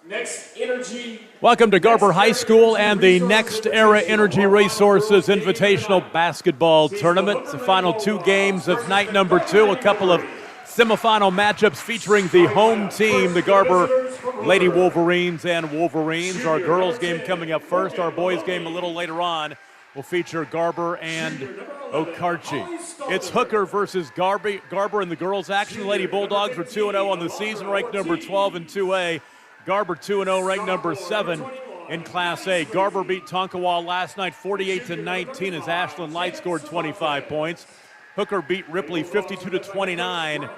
Next Energy. Welcome to Garber High School and the Next Era Energy Resources Invitational Basketball Tournament. It's the final two games of night number 2, a couple of semifinal matchups featuring the home team, the Garber Lady Wolverines and Wolverines. Our girls game coming up first. Our boys game a little later on will feature Garber and Okarche. It's Hooker versus Garber in the girls' action. The Lady Bulldogs are 2-0 on the season, ranked number 12 in 2A. Garber 2-0, ranked number 7 in Class A. Garber beat Tonkawa last night 48-19 as Ashland Light scored 25 points. Hooker beat Ripley 52-29.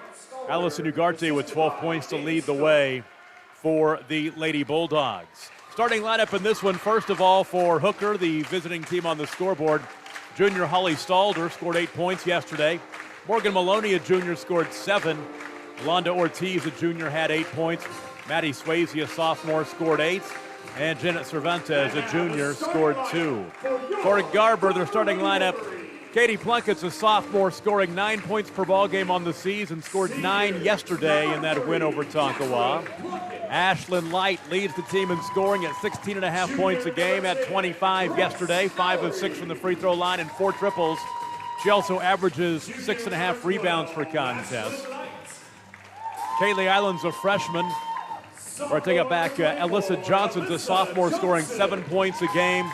Allison Ugarte with 12 points to lead the way for the Lady Bulldogs. Starting lineup in this one, first of all, for Hooker, the visiting team on the scoreboard. Junior Holly Stalder scored 8 points yesterday. Morgan Maloney, a junior, scored 7. Yolanda Ortiz, a junior, had 8 points. Maddie Swayze, a sophomore, scored 8. And Janet Cervantes, a junior, scored 2. For Garber, their starting lineup, Katie Plunkett's a sophomore, scoring 9 points per ball game on the season, scored 9 yesterday in that win over Tonkawa. Ashland Light leads the team in scoring at 16.5 points a game, had 25 yesterday, 5 of 6 from the free throw line and 4 triples. She also averages 6.5 rebounds per contest. Kaylee Island's a freshman. Or I take it back, Alyssa Johnson's a sophomore, scoring 7 points a game,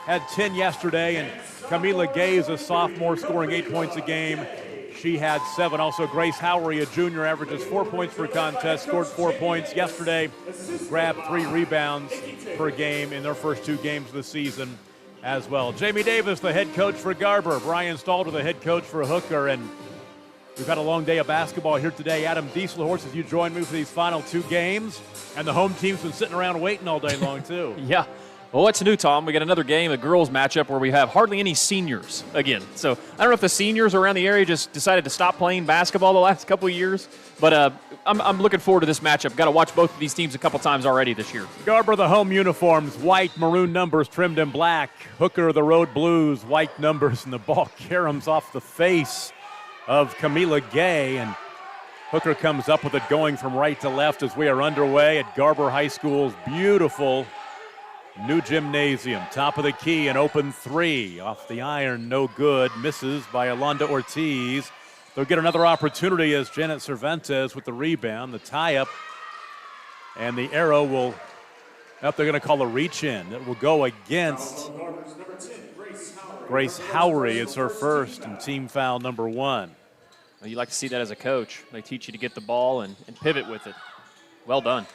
had 10 yesterday, and Camila Gay is a sophomore, scoring 8 points a game. She had 7. Also, Grace Howery, a junior, averages 4 points per contest, scored 4 points yesterday, grabbed 3 rebounds per game in their first 2 games of the season as well. Jamie Davis, the head coach for Garber. Brian Stalder, the head coach for Hooker. And we've had a long day of basketball here today. Adam Dieselhorst, as you join me for these final 2 games. And the home team's been sitting around waiting all day long, too. Yeah. Well, what's new, Tom? We got another game, a girls matchup, where we have hardly any seniors again. So I don't know if the seniors around the area just decided to stop playing basketball the last couple of years, but I'm looking forward to this matchup. Got to watch both of these teams a couple times already this year. Garber, the home uniforms, white, maroon numbers trimmed in black. Hooker, the road blues, white numbers, and the ball caroms off the face of Camila Gay. And Hooker comes up with it going from right to left as we are underway at Garber High School's beautiful new gymnasium. Top of the key, an open 3. Off the iron, no good. Misses by Yolanda Ortiz. They'll get another opportunity as Janet Cervantes with the rebound. The tie-up. And the arrow will, they're going to call a reach-in. It will go against Grace Howery. It's her first and team foul number 1. Well, you like to see that as a coach. They teach you to get the ball and pivot with it. Well done.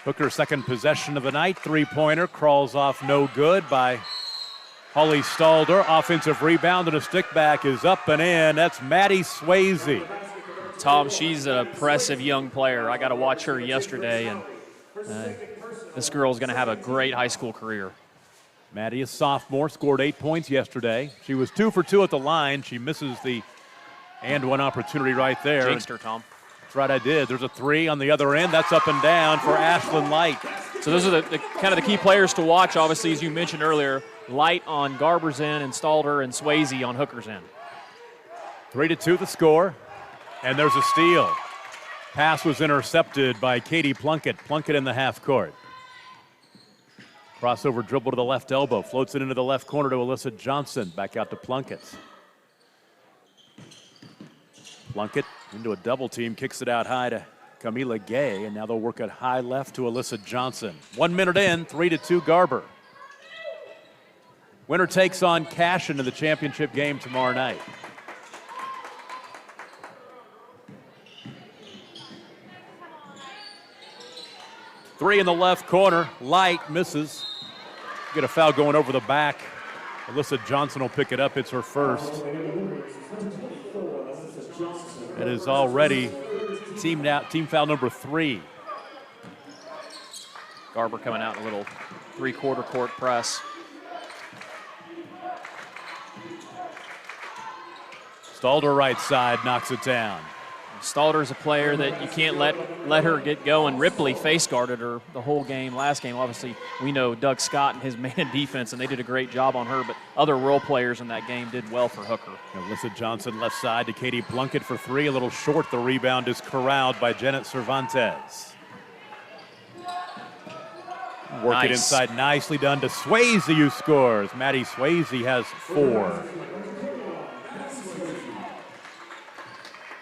Hooker's second possession of the night. 3-pointer crawls off no good by Holly Stalder. Offensive rebound and a stick back is up and in. That's Maddie Swayze. Tom, she's an impressive young player. I got to watch her yesterday, and this girl is going to have a great high school career. Maddie, a sophomore, scored 8 points yesterday. She was 2 for 2 at the line. She misses the and one opportunity right there. Jinxed her, Tom. That's right, I did. There's a 3 on the other end. That's up and down for Ashland Light. So those are the kind of the key players to watch, obviously, as you mentioned earlier. Light on Garber's end and Stalder and Swayze on Hooker's end. 3-2 the score, and there's a steal. Pass was intercepted by Katie Plunkett. Plunkett in the half court. Crossover dribble to the left elbow. Floats it into the left corner to Alyssa Johnson. Back out to Plunkett. Plunkett into a double team, kicks it out high to Camila Gay, and now they'll work it high left to Alyssa Johnson. 1 minute in, 3-2 Garber. Winner takes on Cashin in the championship game tomorrow night. Three in the left corner. Light misses. Get a foul going over the back. Alyssa Johnson will pick it up. It's her first. It is already team foul number 3. Garber coming out in a little 3-quarter court press. Stalder right side knocks it down. Stalder's a player that you can't let her get going. Ripley face guarded her the whole game. Last game, obviously, we know Doug Scott and his man defense, and they did a great job on her, but other role players in that game did well for Hooker. Alyssa Johnson left side to Katie Plunkett for three. A little short. The rebound is corralled by Janet Cervantes. Work it inside. Nicely done to Swayze, who scores. Maddie Swayze has 4.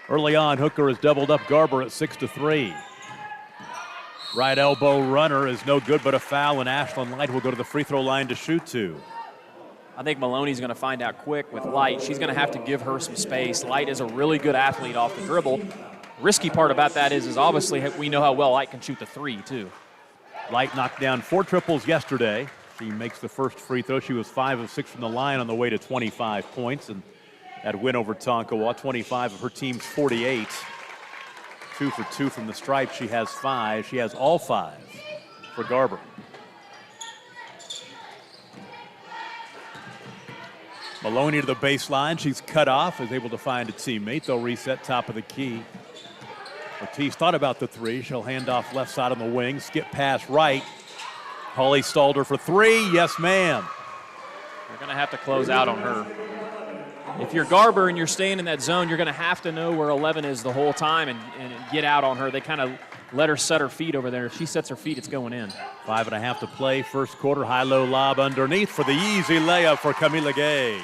Early on, Hooker has doubled up Garber at 6-3. Right elbow runner is no good, but a foul, and Ashlyn Light will go to the free throw line to shoot 2. I think Maloney's going to find out quick with Light. She's going to have to give her some space. Light is a really good athlete off the dribble. Risky part about that is obviously we know how well Light can shoot the 3, too. Light knocked down 4 triples yesterday. She makes the first free throw. She was 5 of 6 from the line on the way to 25 points. And that win over Tonkawa, 25 of her team's 48. 2 for 2 from the stripe. She has 5. She has all 5 for Garber. Maloney to the baseline. She's cut off, is able to find a teammate. They'll reset top of the key. Ortiz thought about the 3. She'll hand off left side on the wing. Skip pass right. Holly Stalder for 3. Yes, ma'am. You're going to have to close out on her. If you're Garber and you're staying in that zone, you're going to have to know where 11 is the whole time and get out on her. They kind of let her set her feet over there. If she sets her feet, it's going in. 5.5 to play. First quarter. High-low lob underneath for the easy layup for Camila Gay.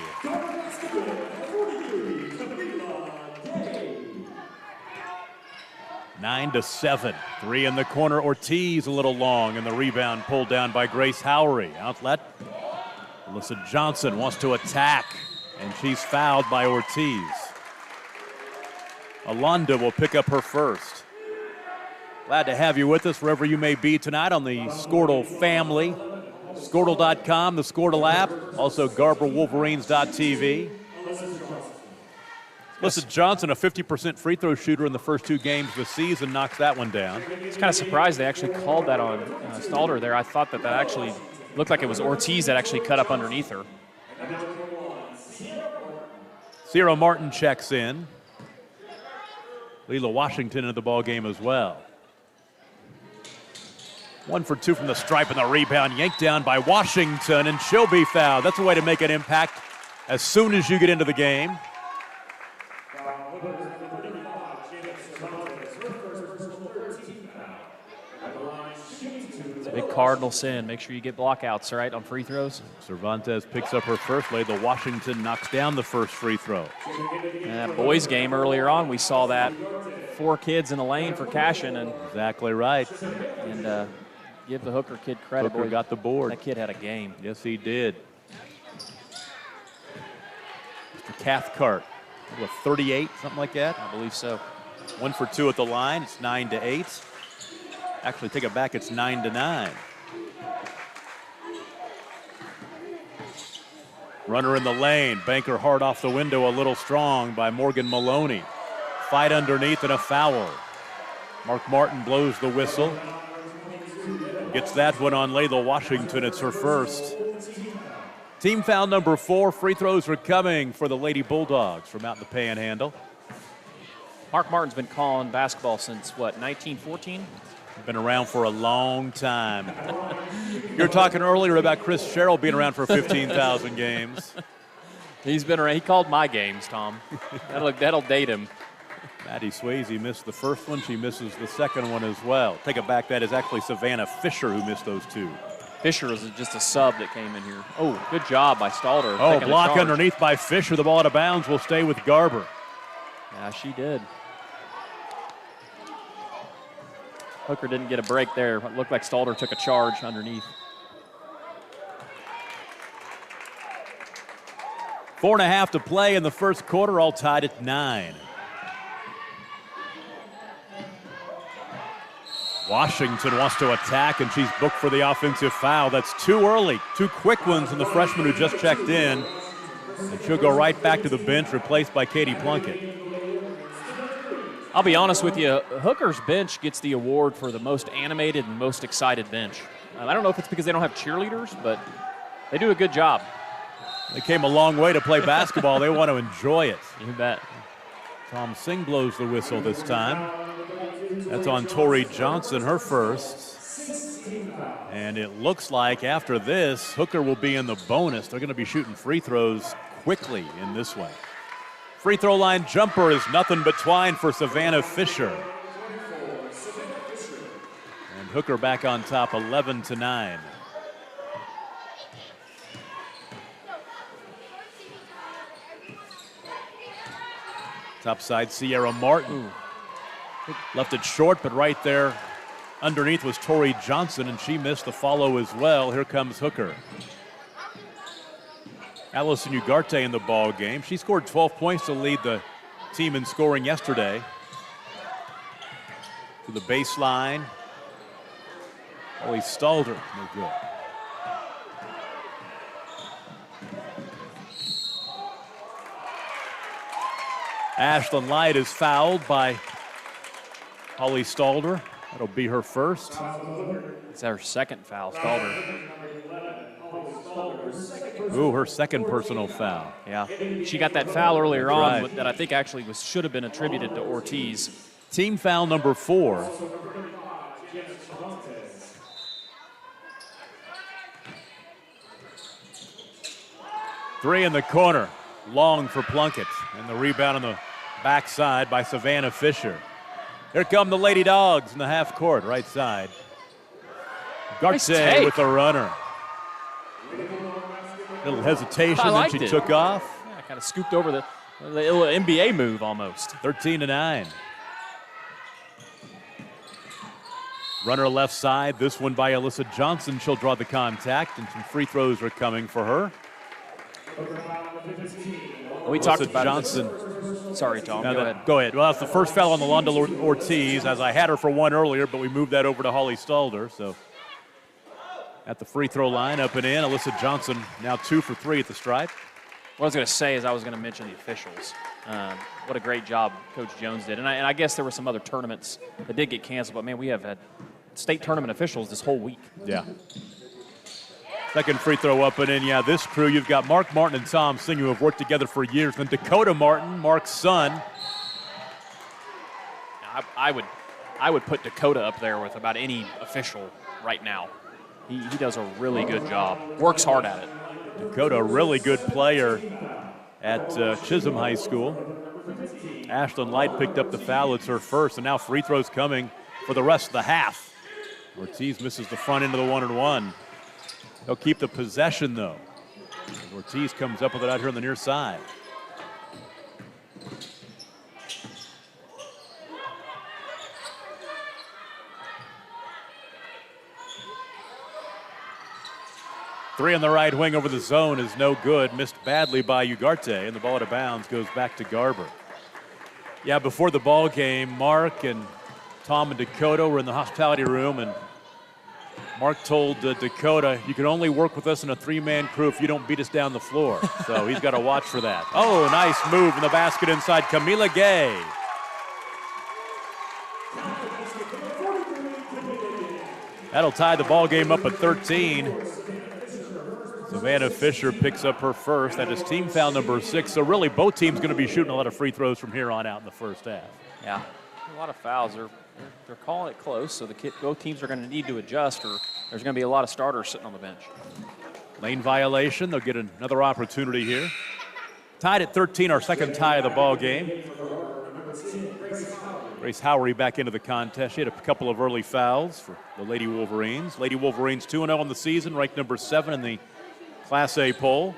9-7. 3 in the corner. Ortiz a little long, and the rebound pulled down by Grace Howery. Outlet. Alyssa Johnson wants to attack, and she's fouled by Ortiz. Alonda will pick up her first. Glad to have you with us wherever you may be tonight on the Squirtle family. Squirtle.com, the Squirtle app, also GarberWolverines.tv. Alyssa Johnson, a 50% free throw shooter in the first 2 games of the season, knocks that one down. I was kind of surprised they actually called that on Stalder there. I thought that actually looked like it was Ortiz that actually cut up underneath her. Sierra Martin checks in. Leela Washington into the ball game as well. 1 for 2 from the stripe, and the rebound yanked down by Washington, and she'll be fouled. That's a way to make an impact as soon as you get into the game. It's a big cardinal sin. Make sure you get blockouts, right, on free throws. Cervantes picks up her first. Leila Washington knocks down the first free throw. In that boys game earlier on, we saw that 4 kids in a lane for Cashin. And exactly right. And give the Hooker kid credit. Hooker got the board. That kid had a game. Yes, he did. Mr. Cathcart, what, 38, something like that? I believe so. 1 for 2 at the line. It's 9-8. Actually, take it back. It's 9-9. Runner in the lane. Banker hard off the window, a little strong by Morgan Maloney. Fight underneath and a foul. Mark Martin blows the whistle. Gets that one on Layla Washington. It's her first. Team foul number 4. Free throws are coming for the Lady Bulldogs from out in the Panhandle. Mark Martin's been calling basketball since, what, 1914? Been around for a long time. You were talking earlier about Chris Sherrill being around for 15,000 games. He's been around. He called my games, Tom. That'll date him. Maddie Swayze missed the first one. She misses the second one as well. Take it back. That is actually Savannah Fisher who missed those 2. Fisher was just a sub that came in here. Oh, good job by Stalder. Oh, block underneath by Fisher. The ball out of bounds will stay with Garber. Yeah, she did. Hooker didn't get a break there. It looked like Stalder took a charge underneath. 4.5 to play in the first quarter, all tied at 9. Washington wants to attack, and she's booked for the offensive foul. That's too early. 2 quick ones from the freshman who just checked in. And she'll go right back to the bench, replaced by Katie Plunkett. I'll be honest with you, Hooker's bench gets the award for the most animated and most excited bench. I don't know if it's because they don't have cheerleaders, but they do a good job. They came a long way to play basketball. They want to enjoy it. You bet. Tom Singh blows the whistle this time. That's on Tori Johnson, her first. And it looks like after this, Hooker will be in the bonus. They're going to be shooting free throws quickly in this one. Free throw line jumper is nothing but twine for Savannah Fisher. And Hooker back on top, 11-9. Top side, Sierra Martin. Left it short, but right there underneath was Tori Johnson, and she missed the follow as well. Here comes Hooker. Allison Ugarte in the ball game. She scored 12 points to lead the team in scoring yesterday. To the baseline. He stalled her. No good. Ashlyn Light is fouled by Holly Stalder. That'll be her first. It's her second foul, Stalder. Ooh, her second personal foul. Yeah, she got that foul earlier on Right. that I think actually should have been attributed to Ortiz. Team foul number 4. Three in the corner. Long for Plunkett. And the rebound on the backside by Savannah Fisher. Here come the Lady Dogs in the half court, right side. Nice Garte take. with the runner. Little hesitation, I then liked she it. took off. Yeah, kind of scooped over the little NBA move almost. 13-9. Runner left side. This one by Alyssa Johnson. She'll draw the contact, and some free throws are coming for her. We talked Alyssa about Johnson. Sorry, Tom. Now Go ahead. Go ahead. Well, that's the first foul on the Londa Ortiz, as I had her for one earlier, but we moved that over to Holly Stalder. So at the free throw line, up and in. Alyssa Johnson now 2 for 3 at the stripe. What I was going to say is I was going to mention the officials. What a great job Coach Jones did. And I guess there were some other tournaments that did get canceled, but, man, we have had state tournament officials this whole week. Yeah. Second free throw up and in. Yeah, this crew, you've got Mark Martin and Tom Singh, who have worked together for years. Then Dakota Martin, Mark's son. I would put Dakota up there with about any official right now. He does a really good job. Works hard at it. Dakota, a really good player at Chisholm High School. Ashlyn Light picked up the foul. It's her first, and now free throws coming for the rest of the half. Ortiz misses the front end of the 1-and-1. They'll keep the possession, though. Ortiz comes up with it out here on the near side. Three on the right wing over the zone is no good. Missed badly by Ugarte, and the ball out of bounds goes back to Garber. Yeah, before the ball game, Mark and Tom and Dakota were in the hospitality room, and Mark told Dakota, you can only work with us in a 3-man crew if you don't beat us down the floor. So he's got to watch for that. Oh, nice move in the basket inside Camila Gay. That'll tie the ball game up at 13. Savannah Fisher picks up her first. That is team foul number 6. So really both teams going to be shooting a lot of free throws from here on out in the first half. Yeah, a lot of fouls. They're calling it close, so both teams are going to need to adjust, or there's going to be a lot of starters sitting on the bench. Lane violation. They'll get another opportunity here. Tied at 13, our second tie of the ball game. Grace Howery back into the contest. She had a couple of early fouls for the Lady Wolverines. Lady Wolverines 2-0 on the season, ranked number 7 in the Class A poll.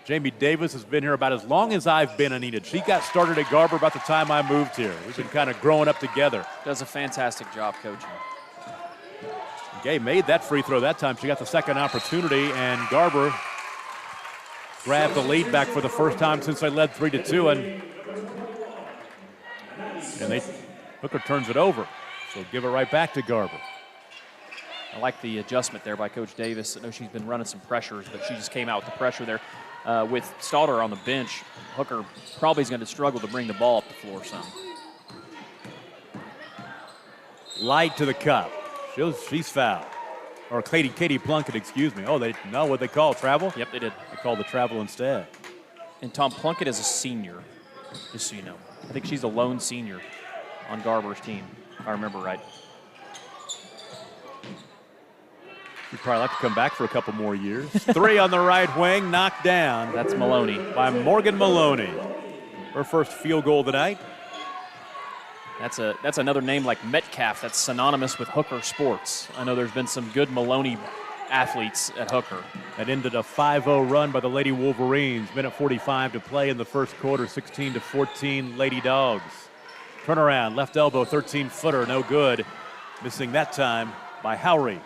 Jamie Davis has been here about as long as I've been, Anita. She got started at Garber about the time I moved here. We've been kind of growing up together. Does a fantastic job coaching. Gay made that free throw that time. She got the second opportunity, and Garber grabbed the lead back for the first time since they led 3-2, and Hooker turns it over. So give it right back to Garber. I like the adjustment there by Coach Davis. I know she's been running some pressures, but she just came out with the pressure there. With Stalder on the bench, Hooker probably is going to struggle to bring the ball up the floor some. Light to the cup. She's fouled. Or Katie Plunkett, excuse me. Oh, they know what they call travel? Yep, they did. They called the travel instead. And Tom Plunkett is a senior. just so you know. I think she's a lone senior on Garber's team, if I remember right. She'd probably like to come back for a couple more years. 3 on the right wing, knocked down. That's Maloney. By Morgan Maloney. Her first field goal tonight. That's another name like Metcalf that's synonymous with Hooker sports. I know there's been some good Maloney athletes at Hooker. That ended a 5-0 run by the Lady Wolverines. Minute 45 to play in the first quarter, 16-14 Lady Dogs. Turnaround, left elbow, 13-footer, no good. Missing that time by Howry.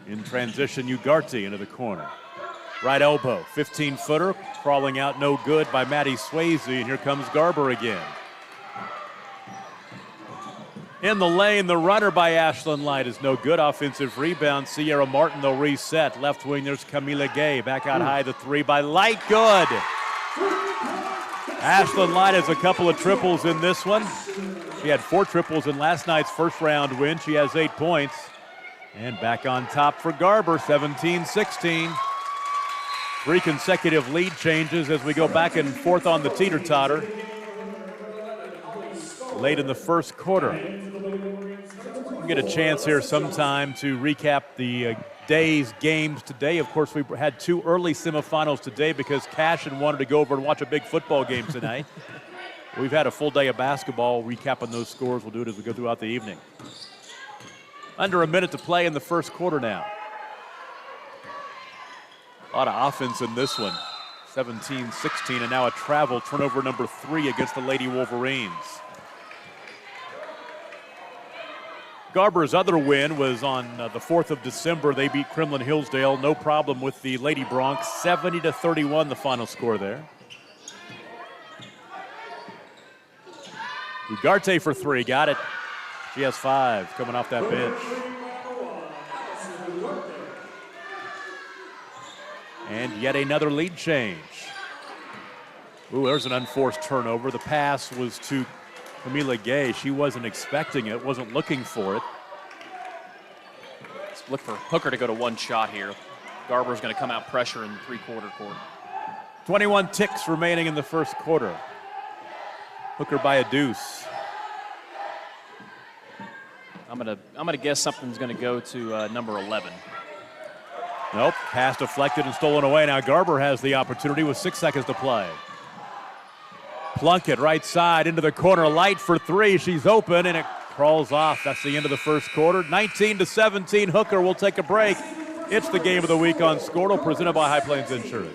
In transition, Ugarte into the corner. Right elbow, 15-footer, crawling out, no good by Maddie Swayze, and here comes Garber again. In the lane, the runner by Ashlyn Light is no good. Offensive rebound. Sierra Martin, they'll reset. Left wing, there's Camila Gay. Back out high, the 3 by Light. Good. Ashlyn Light has a couple of triples in this one. She had 4 triples in last night's first round win. She has 8 points. And back on top for Garber, 17-16. 3 consecutive lead changes as we go back and forth on the teeter-totter. Late in the first quarter. We'll get a chance here sometime to recap the day's games today. Of course, we had 2 early semifinals today because Cashin wanted to go over and watch a big football game tonight. We've had a full day of basketball. Recapping those scores, we'll do it as we go throughout the evening. Under a minute to play in the first quarter now. A lot of offense in this one. 17-16, and now a travel turnover number 3 against the Lady Wolverines. Garber's other win was on the 4th of December. They beat Kremlin Hillsdale. No problem with the Lady Bronx. 70-31, the final score there. Ugarte for 3, got it. She has 5 coming off that bench. And yet another lead change. Ooh, there's an unforced turnover. The pass was to Camila Gay. She wasn't expecting it, wasn't looking for it. Let's look for Hooker to go to one shot here. Garber's going to come out pressure in the three-quarter court. 21 ticks remaining in the first quarter. Hooker by a deuce. I'm gonna guess something's going to go to number 11. Nope, pass deflected and stolen away. Now Garber has the opportunity with 6 seconds to play. Plunkett right side into the corner. Light for 3. She's open and it crawls off. That's the end of the first quarter. 19-17. Hooker will take a break. It's the game of the week on Squirtle, presented by High Plains Insurance.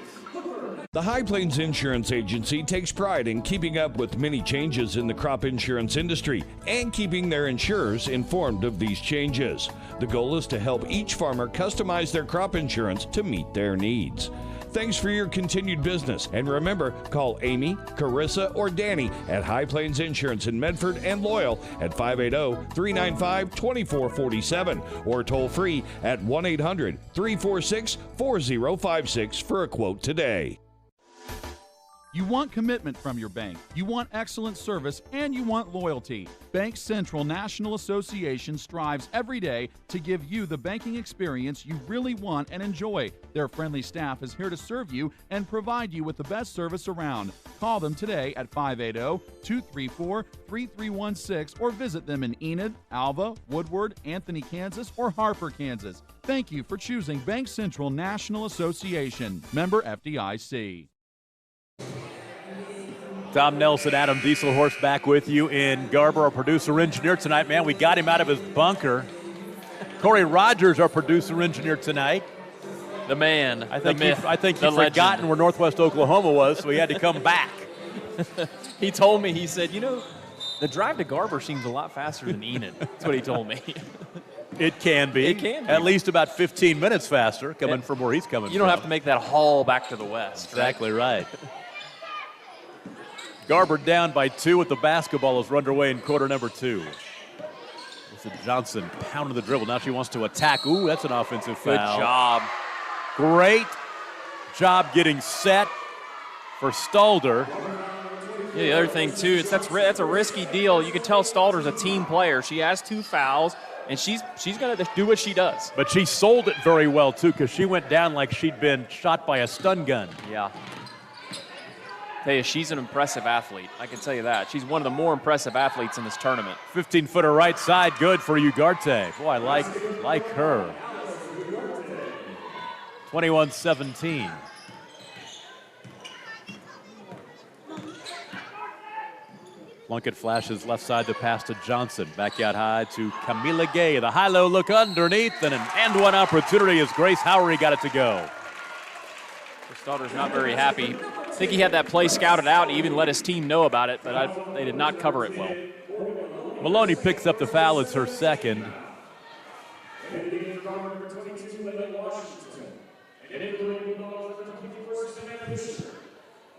The High Plains Insurance Agency takes pride in keeping up with many changes in the crop insurance industry and keeping their insurers informed of these changes. The goal is to help each farmer customize their crop insurance to meet their needs. Thanks for your continued business. And remember, call Amy, Carissa, or Danny at High Plains Insurance in Medford and Loyal at 580-395-2447 or toll free at 1-800-346-4056 for a quote today. You want commitment from your bank, you want excellent service, and you want loyalty. Bank Central National Association strives every day to give you the banking experience you really want and enjoy. Their friendly staff is here to serve you and provide you with the best service around. Call them today at 580-234-3316 or visit them in Enid, Alva, Woodward, Anthony, Kansas, or Harper, Kansas. Thank you for choosing Bank Central National Association. Member FDIC. Tom Nelson, Adam Dieselhorst back with you in Garber, our producer-engineer tonight. Man, we got him out of his bunker. Corey Rogers, our producer-engineer tonight. The man, I think the myth, I think the he'd forgotten where Northwest Oklahoma was, so he had to come back. He told me, he said, you know, the drive to Garber seems a lot faster than Enid. That's what he told me. It can be. It can be. At least about 15 minutes faster coming from where he's coming from. You don't have to make that haul back to the west. Exactly right. Garber down by 2 with the basketball is underway in quarter number 2. This is Johnson pounding the dribble. Now she wants to attack. Ooh, that's an offensive foul. Good job. Great job getting set for Stalder. Yeah, the other thing, too, that's a risky deal. You can tell Stalder's a team player. She has 2 fouls, and she's going to do what she does. But she sold it very well, too, because she went down like she'd been shot by a stun gun. Yeah. Tell you, she's an impressive athlete. I can tell you that. She's one of the more impressive athletes in this tournament. 15-footer right side, good for Ugarte. Boy, I like her. 21-17. Plunkett flashes left side to pass to Johnson. Back out high to Camila Gay. The high-low look underneath, and an and-one opportunity as Grace Howery got it to go. Starter's not very happy. I think he had that play scouted out and even let his team know about it, but they did not cover it well. Maloney picks up the foul. It's her second.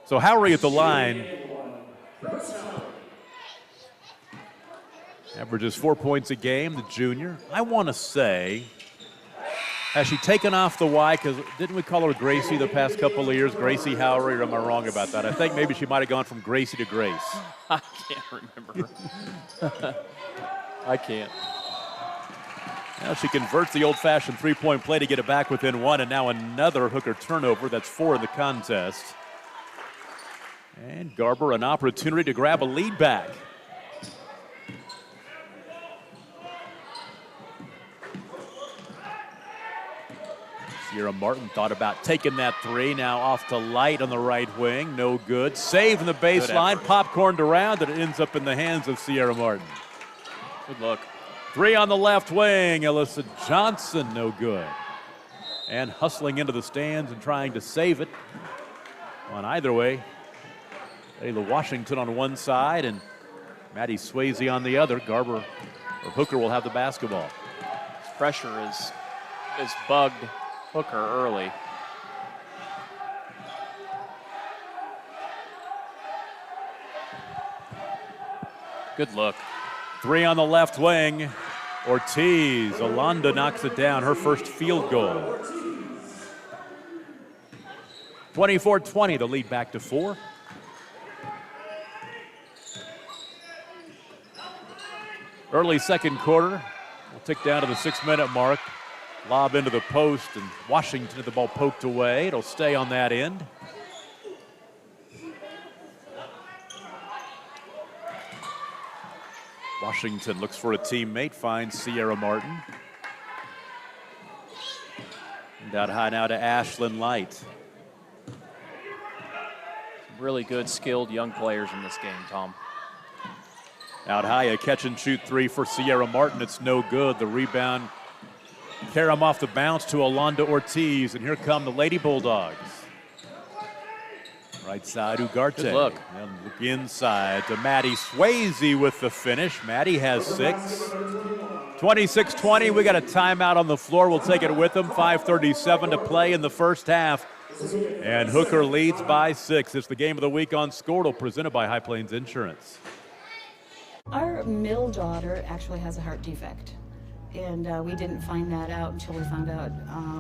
So Howery at the line. Averages 4 points a game, the junior. I want to say, has she taken off the Y? Because didn't we call her Gracie the past couple of years? Gracie Howery, or am I wrong about that? I think maybe she might have gone from Gracie to Grace. I can't remember. I can't. Now she converts the old-fashioned three-point play to get it back within one, and now another Hooker turnover. That's 4 in the contest. And Garber an opportunity to grab a lead back. Sierra Martin thought about taking that three. Now off to Light on the right wing. No good. Save in the baseline. Popcorned around, and it ends up in the hands of Sierra Martin. Good look. Three on the left wing. Alyssa Johnson, no good. And hustling into the stands and trying to save it. On either way, Ayla Washington on one side and Maddie Swayze on the other. Garber or Hooker will have the basketball. Pressure is bugged Hooker early. Good look. Three on the left wing. Ortiz. Alonda knocks it down. Her first field goal. 24-20, the lead back to 4. Early second quarter. We'll tick down to the 6-minute mark. Lob into the post, and Washington had the ball poked away. It'll stay on that end. Washington looks for a teammate, finds Sierra Martin. And out high now to Ashlyn Light. Really good, skilled young players in this game, Tom. Out high, a catch-and-shoot three for Sierra Martin. It's no good. The rebound, Karam off the bounce to Alonda Ortiz, and here come the Lady Bulldogs. Right side, Ugarte. Good look. And look inside to Maddie Swayze with the finish. Maddie has 6. 26-20, we got a timeout on the floor. We'll take it with them. 5:37 to play in the first half. And Hooker leads by 6. It's the game of the week on Squirtle, presented by High Plains Insurance. Our middle daughter actually has a heart defect. And we didn't find that out until we found out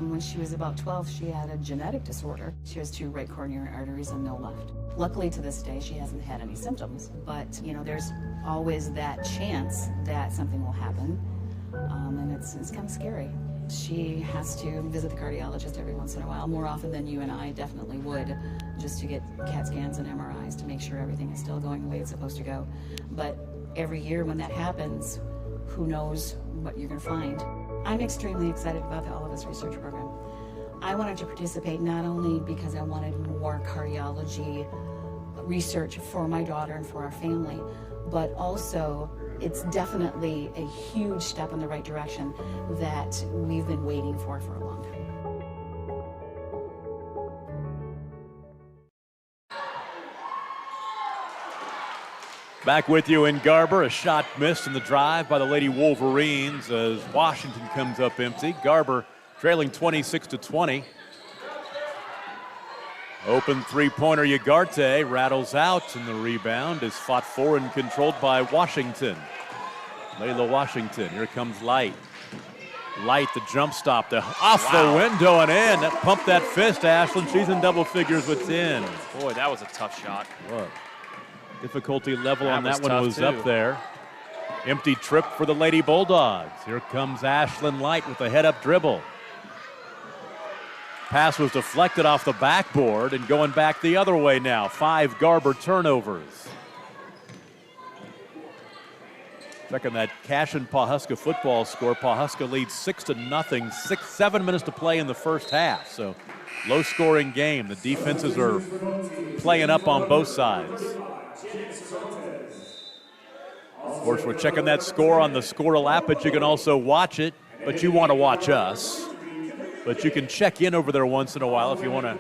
when she was about 12, she had a genetic disorder. She has 2 right coronary arteries and no left. Luckily to this day, she hasn't had any symptoms, but you know, there's always that chance that something will happen. And it's kind of scary. She has to visit the cardiologist every once in a while, more often than you and I definitely would, just to get CAT scans and MRIs to make sure everything is still going the way it's supposed to go. But every year when that happens, who knows what you're going to find. I'm extremely excited about the All of Us research program. I wanted to participate not only because I wanted more cardiology research for my daughter and for our family, but also it's definitely a huge step in the right direction that we've been waiting for a long time. Back with you in Garber. A shot missed in the drive by the Lady Wolverines as Washington comes up empty. Garber trailing 26-20. Open three-pointer Ugarte rattles out, and the rebound is fought for and controlled by Washington. Layla Washington. Here comes Light. Light, the jump stop, off the window and in. That pumped that fist, Ashlyn. She's in double figures with 10. Boy, that was a tough shot. Look. Difficulty level on that one tough was too. up there. Empty trip for the Lady Bulldogs. Here comes Ashlyn Light with a head-up dribble. Pass was deflected off the backboard and going back the other way now. 5 Garber turnovers. Checking that Cashin Pawhuska football score. Pawhuska leads 6-0. 7 minutes to play in the first half. So low scoring game. The defenses are playing up on both sides. Of course, we're checking that score on the Score app, but you can also watch it, but you want to watch us. But you can check in over there once in a while if you want to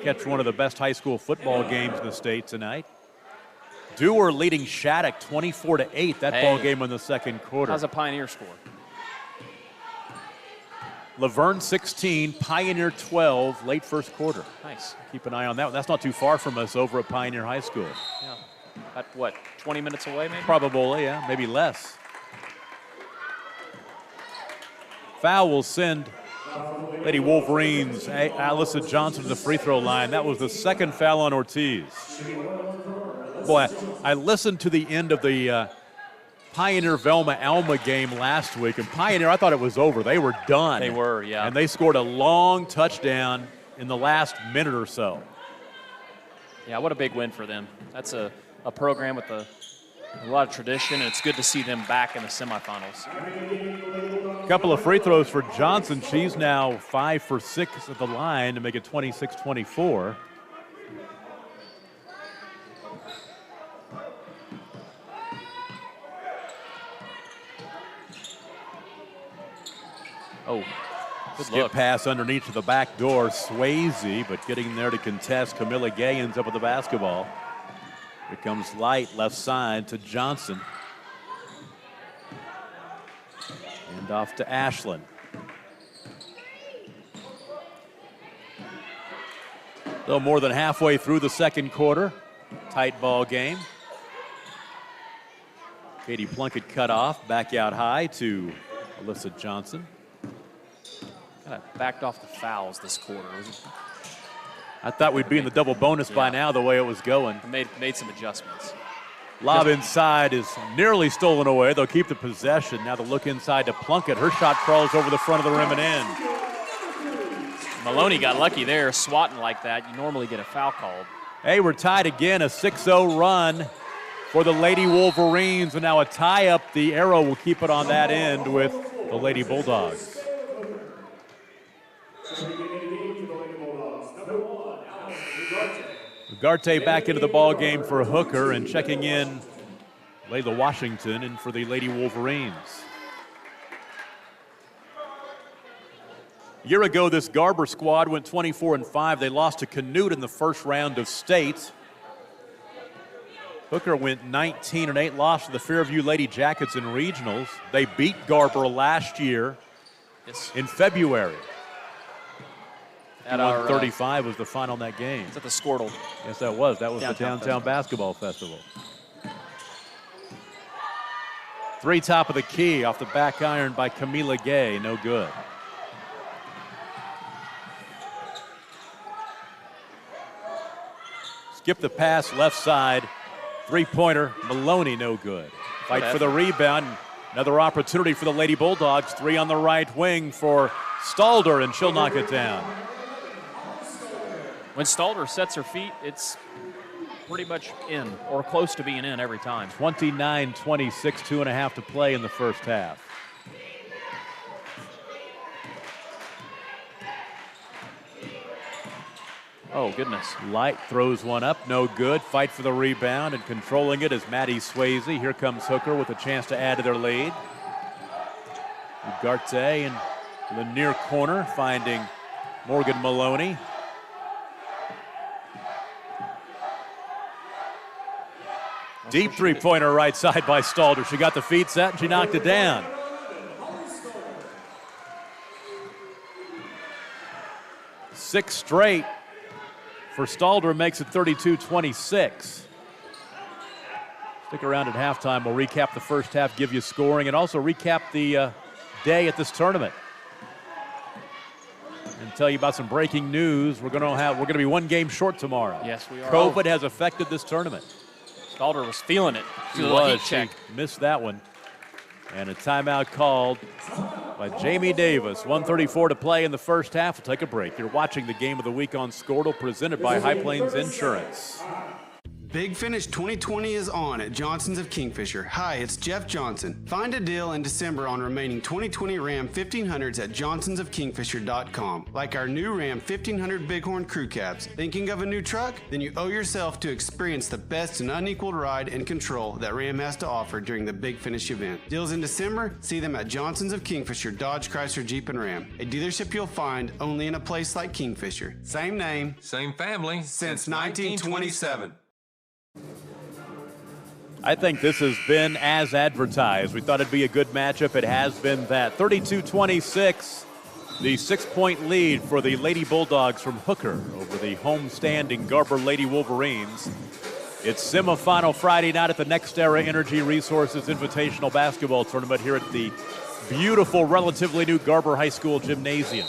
catch one of the best high school football games in the state tonight. Dewar leading Shattuck 24-8, that ball game in the second quarter. How's a Pioneer score? Laverne 16, Pioneer 12, late first quarter. Nice. Keep an eye on that one. That's not too far from us over at Pioneer High School. Yeah. About, what, 20 minutes away maybe? Probably, yeah, maybe less. Foul will send Lady Wolverines Alyssa Johnson to the free throw line. That was the second foul on Ortiz. Boy, I listened to the end of the Pioneer Velma Alma game last week, and Pioneer, I thought it was over. They were done. They were, yeah. And they scored a long touchdown in the last minute or so. Yeah, what a big win for them. That's a program with a lot of tradition, and it's good to see them back in the semifinals. A couple of free throws for Johnson. She's now 5 for 6 at the line to make it 26-24. Oh, good Skip look. pass underneath to the back door. Swayze, but getting there to contest. Camilla Gay ends up with the basketball. Here comes Light, left side to Johnson. And off to Ashland. A little more than halfway through the second quarter. Tight ball game. Katie Plunkett cut off, back out high to Alyssa Johnson. Kind of backed off the fouls this quarter. I thought we'd be in the double bonus by now the way it was going. Made some adjustments. Lob inside is nearly stolen away. They'll keep the possession. Now the look inside to Plunkett. Her shot crawls over the front of the rim and in. Maloney got lucky there, swatting like that. You normally get a foul called. Hey, we're tied again. A 6-0 run for the Lady Wolverines. And now a tie up. The arrow will keep it on that end with the Lady Bulldogs. Ugarte back into the ball game for Hooker, and checking in Layla Washington and for the Lady Wolverines. A year ago, this Garber squad went 24-5. They lost to Canute in the first round of state. Hooker went 19-8, lost to the Fairview Lady Jackets in regionals. They beat Garber last year in February. At our 35 was the final in that game. It's at the Squirtle. Yes, that was. That was the Downtown Festival. Basketball Festival. 3 top of the key off the back iron by Camila Gay. No good. Skip the pass left side. 3-pointer. Maloney, no good. Fight for the rebound. Another opportunity for the Lady Bulldogs. 3 on the right wing for Stalder, and she'll knock it down. When Stalder sets her feet, it's pretty much in or close to being in every time. 29-26, 2.5 to play in the first half. Oh, goodness. Light throws one up, no good. Fight for the rebound, and controlling it is Maddie Swayze. Here comes Hooker with a chance to add to their lead. Ugarte in the near corner, finding Morgan Maloney. Deep 3-pointer right side by Stalder. She got the feet set and she knocked it down. Six straight for Stalder makes it 32-26. Stick around at halftime. We'll recap the first half, give you scoring, and also recap the day at this tournament. And tell you about some breaking news. We're going to be 1 game short tomorrow. Yes, we are. COVID has affected this tournament. Stalder was feeling it. She was. She missed that one. And a timeout called by Jamie Davis. 1:34 to play in the first half. We'll take a break. You're watching the Game of the Week on Squirtle, presented by High Plains Insurance. Big Finish 2020 is on at Johnson's of Kingfisher. Hi, it's Jeff Johnson. Find a deal in December on remaining 2020 Ram 1500s at johnsonsofkingfisher.com. Like our new Ram 1500 Bighorn Crew Cabs. Thinking of a new truck? Then you owe yourself to experience the best and unequaled ride and control that Ram has to offer during the Big Finish event. Deals in December? See them at Johnson's of Kingfisher, Dodge, Chrysler, Jeep, and Ram. A dealership you'll find only in a place like Kingfisher. Same name, same family since 1927. I think this has been as advertised. We thought it'd be a good matchup. It has been that. 32-26, the 6-point lead for the Lady Bulldogs from Hooker over the home-standing Garber Lady Wolverines. It's semifinal Friday night at the Next Era Energy Resources Invitational Basketball Tournament here at the beautiful, relatively new Garber High School Gymnasium.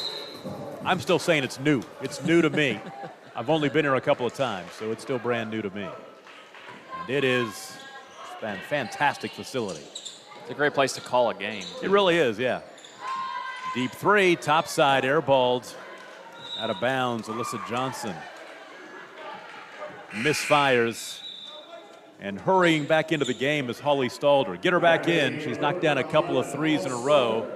I'm still saying it's new. It's new to me. I've only been here a couple of times, so it's still brand new to me. And it is a fantastic facility. It's a great place to call a game. It really is, yeah. Deep three, topside, airballed. Out of bounds, Alyssa Johnson. Misfires. And hurrying back into the game is Holly Stalder. Get her back in. She's knocked down a couple of threes in a row.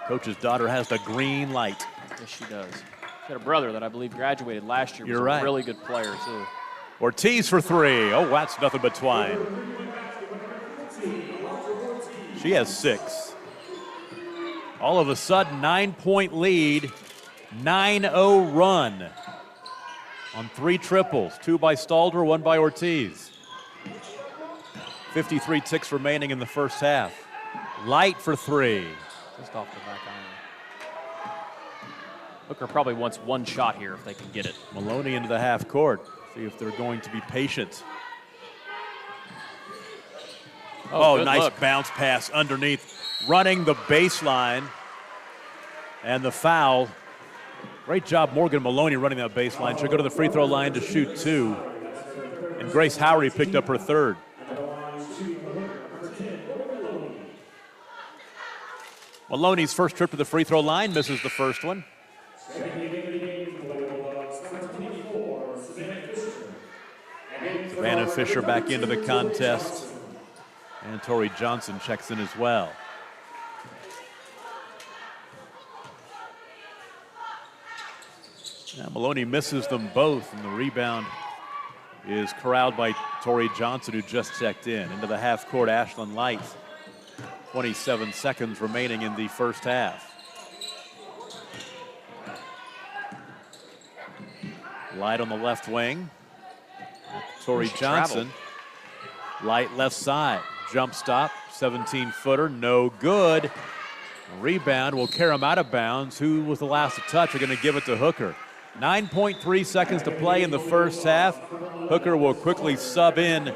Coach's daughter has the green light. Yes, she does. She had a brother that I believe graduated last year. You're was right. A really good player, too. Ortiz for three. Oh, that's nothing but twine. She has 6. All of a sudden, 9-point lead, 9-0 run on 3 triples. 2 by Stalder, 1 by Ortiz. 53 ticks remaining in the first half. Light for 3. Just off the back iron. Hooker probably wants one shot here if they can get it. Maloney into the half court. See if they're going to be patient. Oh, nice look. Bounce pass underneath. Running the baseline. And the foul. Great job, Morgan Maloney, running that baseline. She'll go to the free throw line to shoot 2. And Grace Howery picked up her 3rd. Maloney's first trip to the free throw line, misses the first one. Savannah Fisher back into the contest. And Tori Johnson checks in as well. Now Maloney misses them both, and the rebound is corralled by Tori Johnson, who just checked in. Into the half court, Ashlyn Light. 27 seconds remaining in the first half. Light on the left wing. Tori Johnson. Light left side. Jump stop, 17-footer, no good. Rebound will carry him out of bounds. Who was the last to touch? Are going to give it to Hooker. 9.3 seconds to play in the first half. Hooker will quickly sub in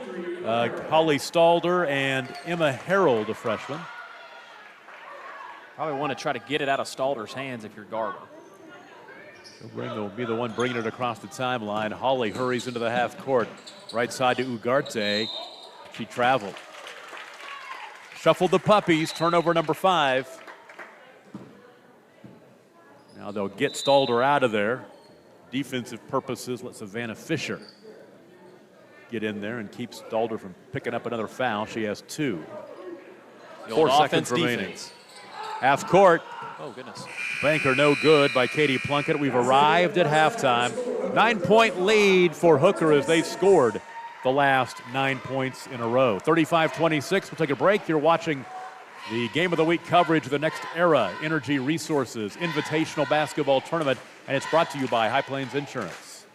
Holly Stalder and Emma Harold, a freshman. Probably want to try to get it out of Stalder's hands if you're Garber. Will be the one bringing it across the timeline. Holly hurries into the half court. Right side to Ugarte. She traveled. Shuffled the puppies. Turnover number 5. Now they'll get Stalder out of there. Defensive purposes, let Savannah Fisher get in there and keep Stalder from picking up another foul. She has 2. 4 seconds remaining. Half court. Oh, goodness. Banker no good by Katie Plunkett. We've arrived at halftime. 9-point lead for Hooker as they've scored the last 9 points in a row. 35-26. We'll take a break. You're watching the Game of the Week coverage of the Next Era Energy Resources Invitational Basketball Tournament, and it's brought to you by High Plains Insurance.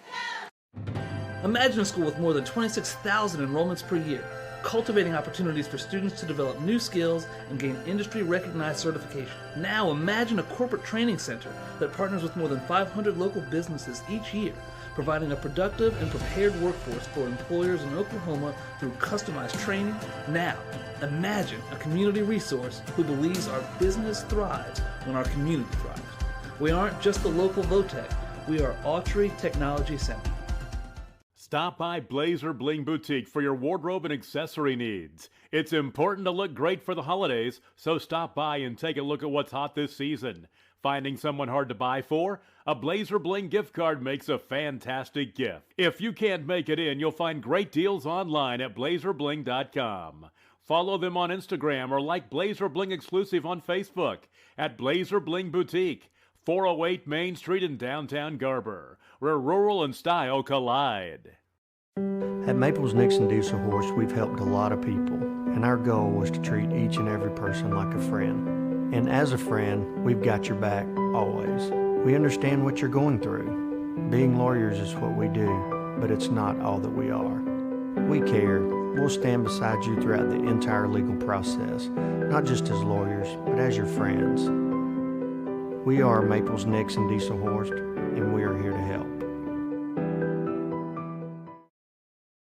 Imagine a school with more than 26,000 enrollments per year, cultivating opportunities for students to develop new skills and gain industry-recognized certification. Now imagine a corporate training center that partners with more than 500 local businesses each year, providing a productive and prepared workforce for employers in Oklahoma through customized training. Now, imagine a community resource who believes our business thrives when our community thrives. We aren't just the local Votech, we are Autry Technology Center. Stop by Blazer Bling Boutique for your wardrobe and accessory needs. It's important to look great for the holidays, so stop by and take a look at what's hot this season. Finding someone hard to buy for? A Blazer Bling gift card makes a fantastic gift. If you can't make it in, you'll find great deals online at blazerbling.com. Follow them on Instagram or like Blazer Bling Exclusive on Facebook at Blazer Bling Boutique, 408 Main Street in downtown Garber, where rural and style collide. At Maples Nixon Diesel Horse, we've helped a lot of people, and our goal was to treat each and every person like a friend. And as a friend, we've got your back, always. We understand what you're going through. Being lawyers is what we do, but it's not all that we are. We care. We'll stand beside you throughout the entire legal process, not just as lawyers, but as your friends. We are Maples Nixon Diesel Horse, and we are here to help.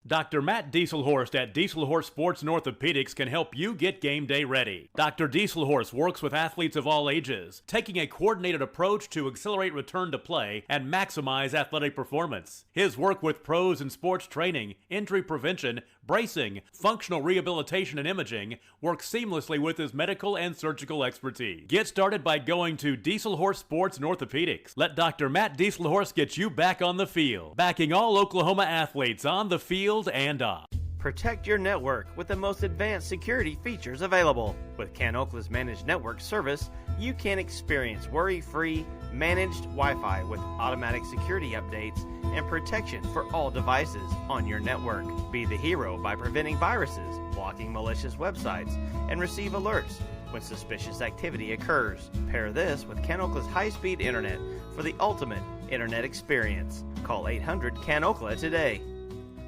Dr. Matt Dieselhorst at Dieselhorst Sports and Orthopedics can help you get game day ready. Dr. Dieselhorst works with athletes of all ages, taking a coordinated approach to accelerate return to play and maximize athletic performance. His work with pros in sports training, injury prevention, bracing, functional rehabilitation, and imaging works seamlessly with his medical and surgical expertise. Get started by going to Dieselhorst Sports and Orthopedics. Let Dr. Matt Dieselhorst get you back on the field, backing all Oklahoma athletes on the field and off. Protect your network with the most advanced security features available. With CanOkla's Managed Network Service, you can experience worry-free, managed Wi-Fi with automatic security updates and protection for all devices on your network. Be the hero by preventing viruses, blocking malicious websites, and receive alerts when suspicious activity occurs. Pair this with CanOkla's high-speed internet for the ultimate internet experience. Call 800-CAN-OKLA today.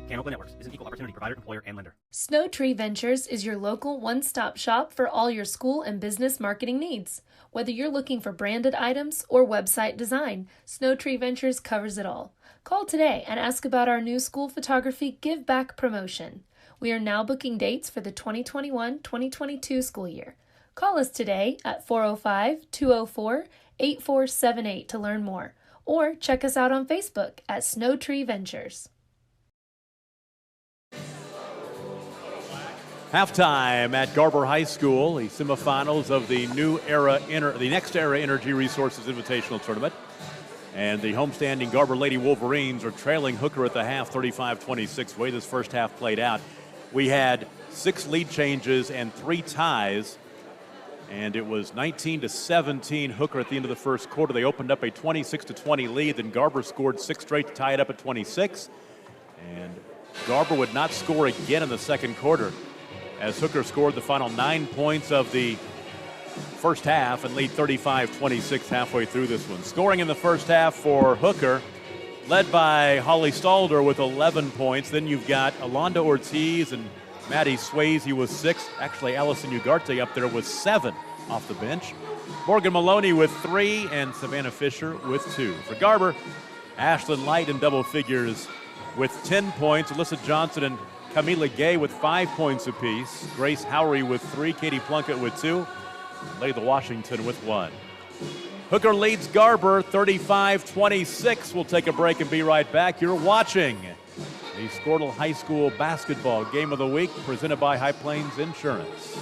CanOkla Networks is an equal opportunity provider, employer, and lender. Snow Tree Ventures is your local one-stop shop for all your school and business marketing needs. Whether you're looking for branded items or website design, Snow Tree Ventures covers it all. Call today and ask about our new school photography Give Back promotion. We are now booking dates for the 2021-2022 school year. Call us today at 405-204-8478 to learn more, or check us out on Facebook at Snow Tree Ventures. Halftime at Garber High School, the semifinals of the Next Era Energy Resources Invitational Tournament. And the homestanding Garber Lady Wolverines are trailing Hooker at the half, 35-26, the way this first half played out. We had 6 lead changes and 3 ties, and it was 19-17 Hooker at the end of the first quarter. They opened up a 26-20 lead, then Garber scored 6 straight to tie it up at 26. And Garber would not score again in the second quarter, as Hooker scored the final 9 points of the first half and lead 35-26 halfway through this one. Scoring in the first half for Hooker, led by Holly Stalder with 11 points. Then you've got Alonda Ortiz and Maddie Swayze with 6. Actually, Allison Ugarte up there with 7 off the bench. Morgan Maloney with 3 and Savannah Fisher with 2. For Garber, Ashlyn Light in double figures with 10 points. Alyssa Johnson and Camila Gay with 5 points apiece. Grace Howery with 3. Katie Plunkett with 2. Layla Washington with 1. Hooker leads Garber 35-26. We'll take a break and be right back. You're watching the Squirtle High School Basketball Game of the Week presented by High Plains Insurance.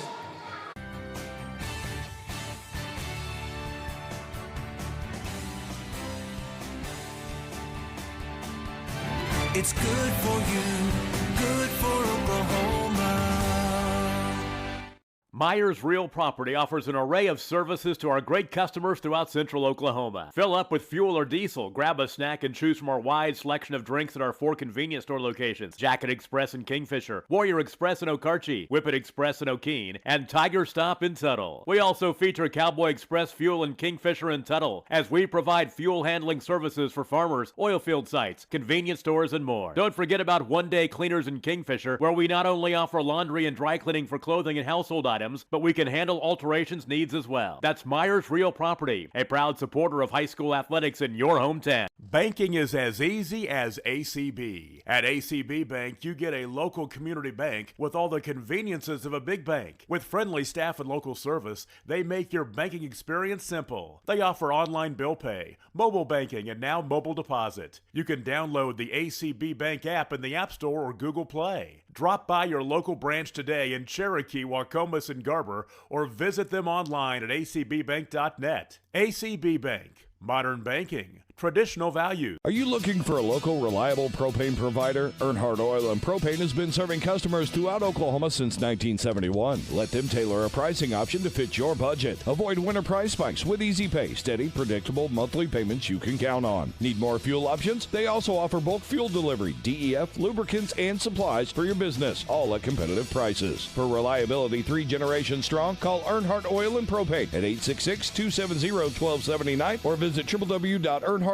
It's good for you, good for Oklahoma. Myers Real Property offers an array of services to our great customers throughout central Oklahoma. Fill up with fuel or diesel, grab a snack, and choose from our wide selection of drinks at our 4 convenience store locations: Jacket Express in Kingfisher, Warrior Express in Okarche, Whippet Express in O'Keene, and Tiger Stop in Tuttle. We also feature Cowboy Express Fuel in Kingfisher and Tuttle, as we provide fuel handling services for farmers, oil field sites, convenience stores, and more. Don't forget about One Day Cleaners in Kingfisher, where we not only offer laundry and dry cleaning for clothing and household items, but we can handle alterations needs as well. That's Myers Real Property, a proud supporter of high school athletics in your hometown. Banking is as easy as ACB. At ACB Bank, you get a local community bank with all the conveniences of a big bank. With friendly staff and local service, they make your banking experience simple. They offer online bill pay, mobile banking, and now mobile deposit. You can download the ACB Bank app in the App Store or Google Play. Drop by your local branch today in Cherokee, Wacomas, and Garber, or visit them online at acbbank.net. ACB Bank. Modern banking. Traditional value. Are you looking for a local, reliable propane provider? Earnhardt Oil and Propane has been serving customers throughout Oklahoma since 1971. Let them tailor a pricing option to fit your budget. Avoid winter price spikes with easy pay, steady, predictable monthly payments you can count on. Need more fuel options? They also offer bulk fuel delivery, DEF, lubricants, and supplies for your business, all at competitive prices. For reliability 3 generations strong, call Earnhardt Oil and Propane at 866-270-1279 or visit www.earnhardtpropane.com.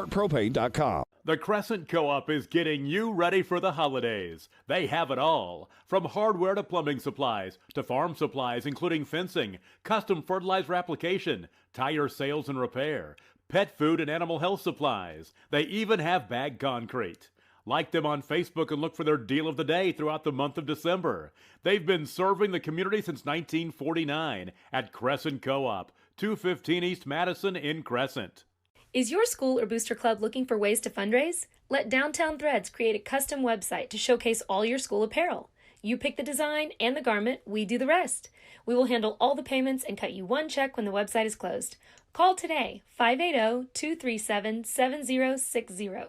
The Crescent Co-op is getting you ready for the holidays. They have it all, from hardware to plumbing supplies, to farm supplies including fencing, custom fertilizer application, tire sales and repair, pet food and animal health supplies. They even have bagged concrete. Like them on Facebook and look for their deal of the day throughout the month of December. They've been serving the community since 1949 at Crescent Co-op, 215 East Madison in Crescent. Is your school or booster club looking for ways to fundraise? Let Downtown Threads create a custom website to showcase all your school apparel. You pick the design and the garment, we do the rest. We will handle all the payments and cut you one check when the website is closed. Call today, 580-237-7060.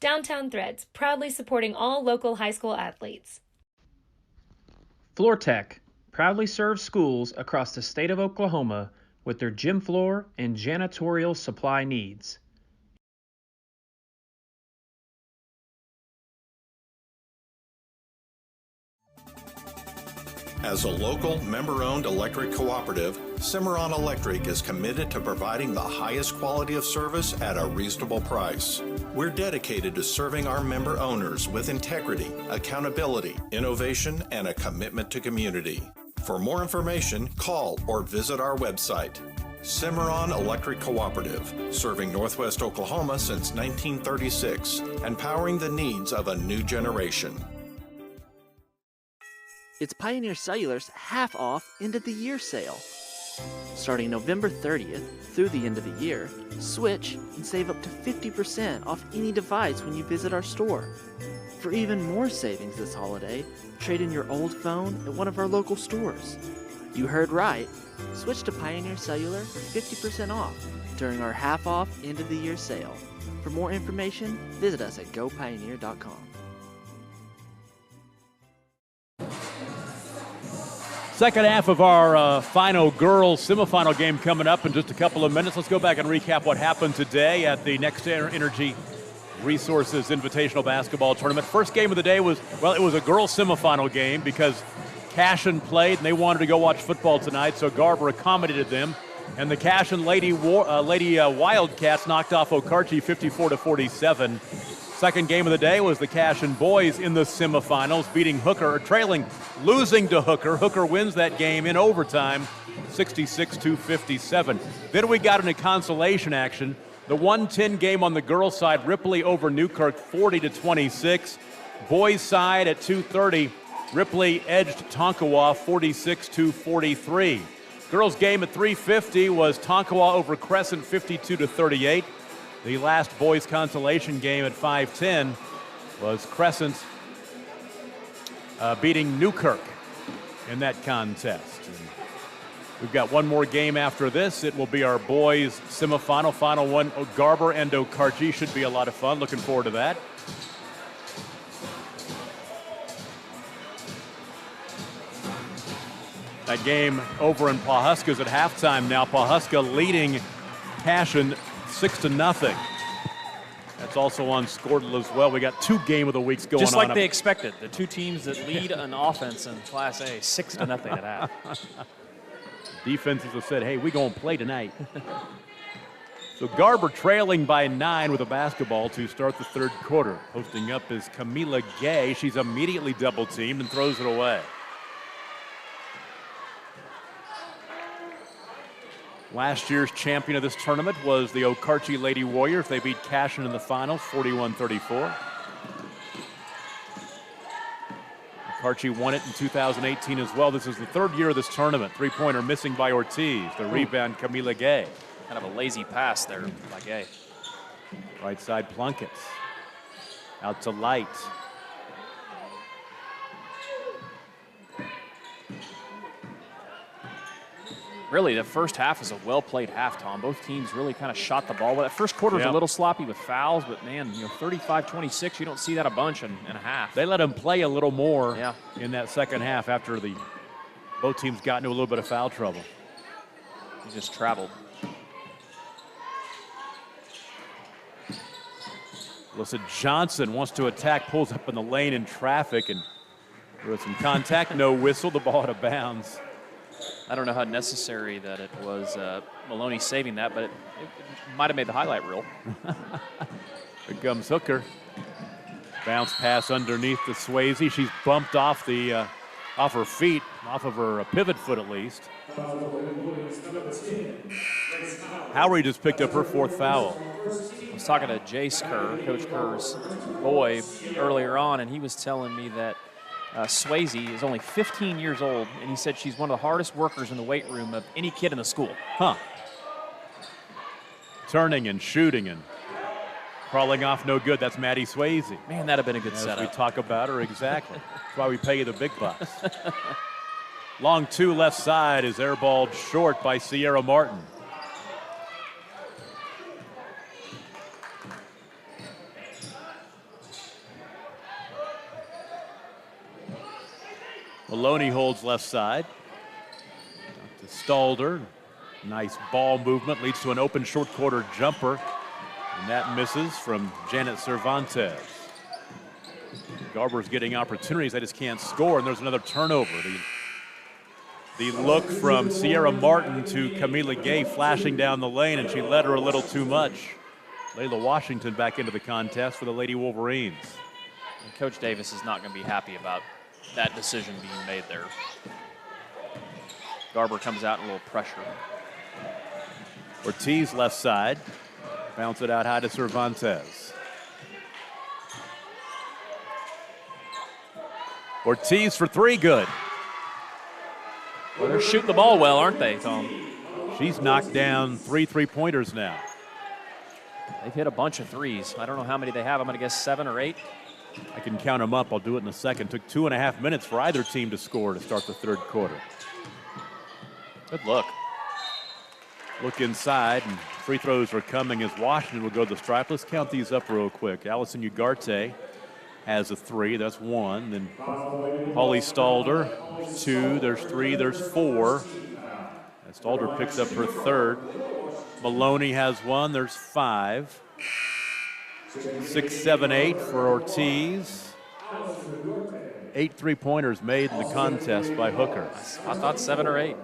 Downtown Threads, proudly supporting all local high school athletes. Floor Tech proudly serves schools across the state of Oklahoma with their gym floor and janitorial supply needs. As a local, member-owned electric cooperative, Cimarron Electric is committed to providing the highest quality of service at a reasonable price. We're dedicated to serving our member owners with integrity, accountability, innovation, and a commitment to community. For more information, call or visit our website. Cimarron Electric Cooperative, serving Northwest Oklahoma since 1936 and powering the needs of a new generation. It's Pioneer Cellular's half-off end-of-the-year sale. Starting November 30th through the end of the year, switch and save up to 50% off any device when you visit our store. For even more savings this holiday, trade in your old phone at one of our local stores. You heard right. Switch to Pioneer Cellular for 50% off during our half-off end-of-the-year sale. For more information, visit us at gopioneer.com. Second half of our final girls semifinal game coming up in just a couple of minutes. Let's go back and recap what happened today at the Next Energy Resources Invitational Basketball Tournament. First game of the day was, well, it was a girls semifinal game because Cashin played and they wanted to go watch football tonight, so Garber accommodated them. And the Cashin Lady Wildcats knocked off Okarche 54-47. Second game of the day was the Cashin boys in the semifinals, beating Hooker, losing to Hooker. Hooker wins that game in overtime, 66-57. Then we got into consolation action. The 1-10 game on the girls' side, Ripley over Newkirk, 40-26. Boys' side at 2:30, Ripley edged Tonkawa, 46-43. Girls' game at 3:50 was Tonkawa over Crescent, 52-38. The last boys' consolation game at 5:10 was Crescent beating Newkirk in that contest. And we've got one more game after this. It will be our boys' semifinal, final one. Garber and Okarche should be a lot of fun. Looking forward to that. That game over in Pawhuska's at halftime now. Pawhuska leading Cashin 6-0. That's also on Scortal as well. We got two game of the weeks going on. Just like they expected. The two teams that lead an offense in Class A, 6-0 at half. Defenses have said, hey, we going to play tonight. So Garber trailing by 9 with a basketball to start the third quarter. Posting up is Camila Gay. She's immediately double-teamed and throws it away. Last year's champion of this tournament was the Okarche Lady Warriors. They beat Cashin in the finals, 41-34. Okarche won it in 2018 as well. This is the third year of this tournament. Three-pointer missing by Ortiz. The rebound, Camila Gay. Kind of a lazy pass there by Gay. Right side, Plunkett. Out to Light. Really, the first half was a well-played half, Tom. Both teams really kind of shot the ball. Well, that first quarter was a little sloppy with fouls, but, man, 35-26, you don't see that a bunch in a half. They let them play a little more in that second half after both teams got into a little bit of foul trouble. He just traveled. Alyssa Johnson wants to attack, pulls up in the lane in traffic, and there was some contact, no whistle, the ball out of bounds. I don't know how necessary that it was Maloney saving that, but it might have made the highlight reel. Here comes Hooker. Bounce pass underneath to Swayze. She's bumped off her feet, off of her pivot foot at least. Howery just picked up her fourth foul. I was talking to Jace Kerr, Coach Kerr's boy, earlier on, and he was telling me that Swayze is only 15 years old, and he said she's one of the hardest workers in the weight room of any kid in the school. Huh. Turning and shooting and crawling off no good. That's Maddie Swayze. Man, that'd have been a good setup. We talk about her, exactly. That's why we pay you the big bucks. Long two left side is airballed short by Sierra Martin. Maloney holds left side. To Stalder. Nice ball movement leads to an open short quarter jumper. And that misses from Janet Cervantes. Garber's getting opportunities. They just can't score. And there's another turnover. The look from Sierra Martin to Camila Gay flashing down the lane, and she led her a little too much. Layla Washington back into the contest for the Lady Wolverines. And Coach Davis is not going to be happy about that decision being made there. Garber comes out in a little pressure. Ortiz left side. Bounce it out high to Cervantes. Ortiz for three, good. Well, they're shooting the ball well, aren't they, Tom? She's knocked down three-pointers now. They've hit a bunch of threes. I don't know how many they have. I'm going to guess 7 or 8. I can count them up. I'll do it in a second. Took 2.5 minutes for either team to score to start the third quarter. Good look. Look inside, and free throws are coming as Washington will go to the stripe. Let's count these up real quick. Allison Ugarte has a 3. That's 1. Then Holly Stalder, 2. There's 3. There's 4. And Stalder picks up her third. Maloney has 1. There's 5. 6, 7, 8 for Ortiz. 8 three-pointers made in the contest by Hooker. I thought 7 or 8.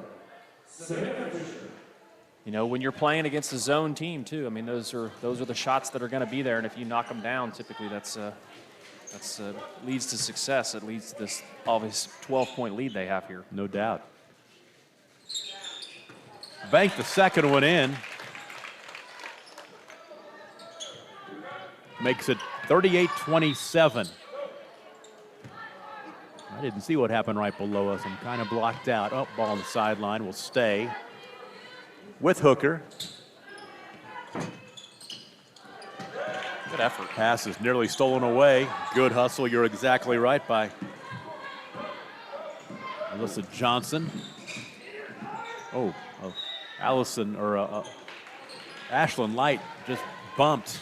You know, when you're playing against a zone team too, I mean, those are the shots that are going to be there, and if you knock them down, typically that's leads to success. It leads to this obvious 12-point lead they have here. No doubt. Bank the second one in. Makes it 38-27. I didn't see what happened right below us. I'm kind of blocked out. Oh, ball on the sideline will stay with Hooker. Good effort. Pass is nearly stolen away. Good hustle. You're exactly right by Alyssa Johnson. Ashlyn Light just bumped.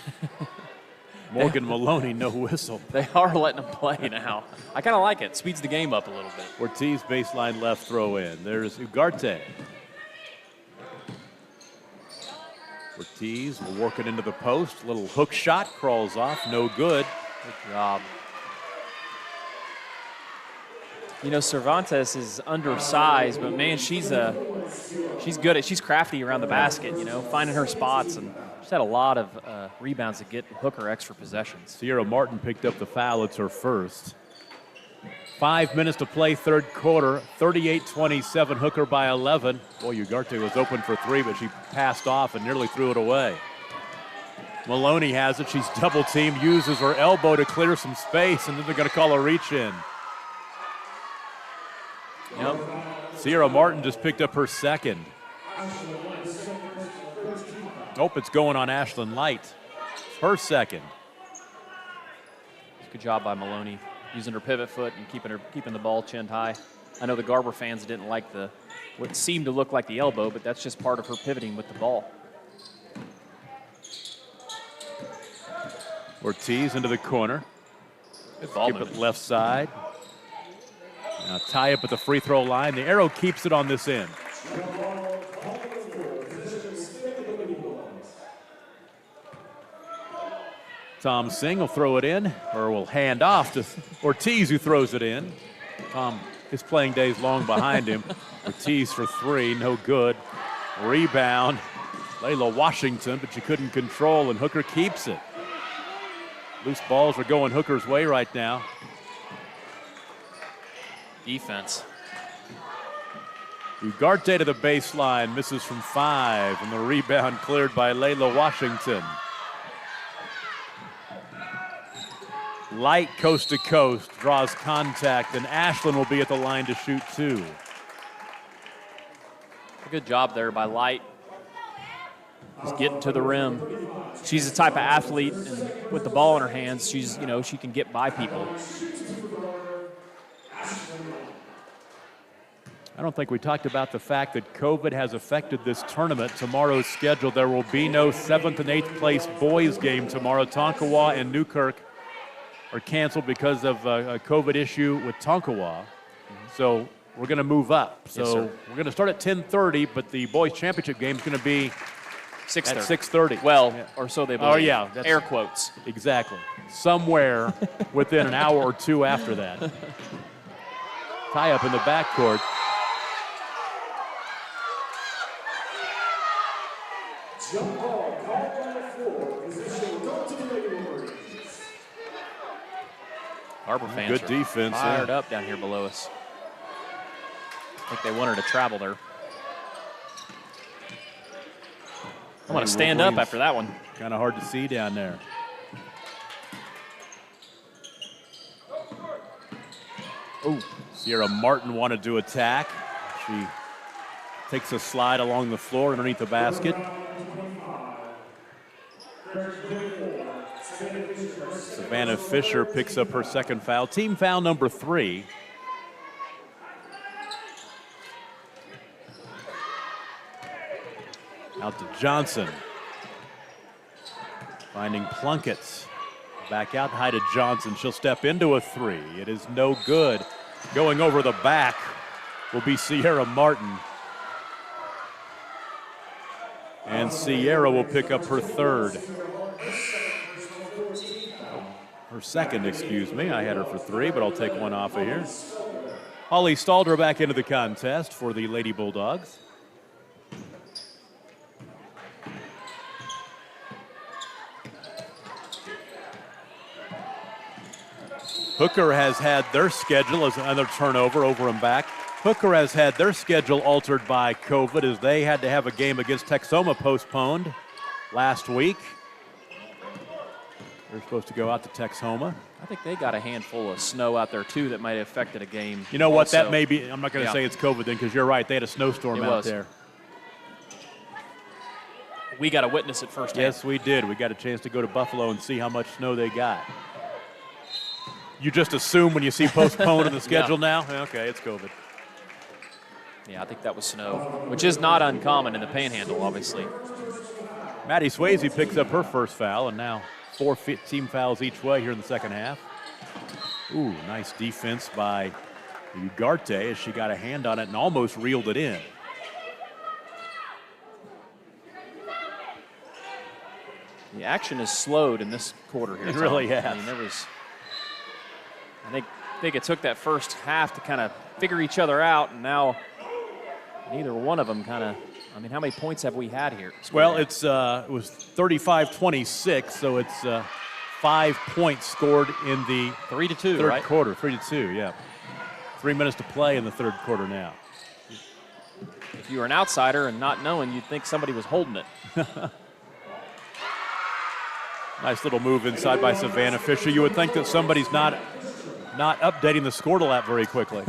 Morgan Maloney, no whistle. They are letting them play now. I kind of like it. Speeds the game up a little bit. Ortiz baseline left throw in. There's Ugarte. Ortiz will work it into the post. Little hook shot, crawls off, no good. Good job. You know, Cervantes is undersized, but man, she's good she's crafty around the basket, you know, finding her spots, and she's had a lot of rebounds to get Hooker extra possessions. Sierra Martin picked up the foul. It's her first. 5 minutes to play, third quarter, 38-27, Hooker by 11. Boy, Ugarte was open for three, but she passed off and nearly threw it away. Maloney has it. She's double-teamed, uses her elbow to clear some space, and then they're going to call a reach-in. Yep. Sierra Martin just picked up her second. Nope, it's going on Ashlyn Light. Her second. Good job by Maloney, using her pivot foot and keeping the ball chinned high. I know the Garber fans didn't like what seemed to look like the elbow, but that's just part of her pivoting with the ball. Ortiz into the corner. Good ball Skip it left side. Now tie up at the free throw line. The arrow keeps it on this end. Tom Singh will throw it in, or will hand off to Ortiz, who throws it in. Tom, his playing days long behind him. Ortiz for three, no good. Rebound, Layla Washington, but she couldn't control, and Hooker keeps it. Loose balls are going Hooker's way right now. Defense. Ugarte to the baseline, misses from 5, and the rebound cleared by Layla Washington. Light coast to coast, draws contact, and Ashlyn will be at the line to shoot 2. Good job there by Light. Just getting to the rim. She's the type of athlete, and with the ball in her hands, she can get by people. I don't think we talked about the fact that COVID has affected this tournament. Tomorrow's schedule, there will be no 7th and 8th place boys game tomorrow. Tonkawa and Newkirk are canceled because of a COVID issue with Tonkawa. So we're going to move up. So yes, we're going to start at 10:30, but the boys championship game is going to be 6:30. at 6:30. Well, or so they believe. Oh, yeah. That's air quotes. Exactly. Somewhere within an hour or two after that. Tie up in the backcourt. Garber fans Good are defense, fired yeah. up down here below us. I think they want her to travel there. I'm going to stand up after that one. Kind of hard to see down there. Oh, Sierra Martin wanted to attack. She takes a slide along the floor underneath the basket. Savannah Fisher picks up her second foul. Team foul number 3. Out to Johnson. Finding Plunkett. Back out high to Johnson. She'll step into a 3. It is no good. Going over the back will be Sierra Martin. And Sierra will pick up her third. Her second, excuse me. I had her for 3, but I'll take one off of here. Holly Stalder back into the contest for the Lady Bulldogs. Hooker has had their schedule as another turnover over and back. Hooker has had their schedule altered by COVID as they had to have a game against Texoma postponed last week. They're supposed to go out to Texoma. I think they got a handful of snow out there, too, that might have affected a game. You know what, also. that may be, I'm not going to say it's COVID then, because you're right, they had a snowstorm out there. We got to witness it firsthand. Yes, we did. We got a chance to go to Buffalo and see how much snow they got. You just assume when you see postponed in the schedule now? Okay, it's COVID. Yeah, I think that was snow, which is not uncommon in the Panhandle, obviously. Maddie Swayze picks up her first foul, and now 4 team fouls each way here in the second half. Ooh, nice defense by Ugarte as she got a hand on it and almost reeled it in. The action is slowed in this quarter here. It really has. I mean, I think it took that first half to kind of figure each other out, and now neither one of them kind of. I mean, how many points have we had here? Well, it was 35-26, so it's 5 points scored in the 3-2, third right? quarter. 3-2, yeah. 3 minutes to play in the third quarter now. If you were an outsider and not knowing, you'd think somebody was holding it. Nice little move inside by Savannah Fisher. You would think that somebody's not updating the score to that very quickly.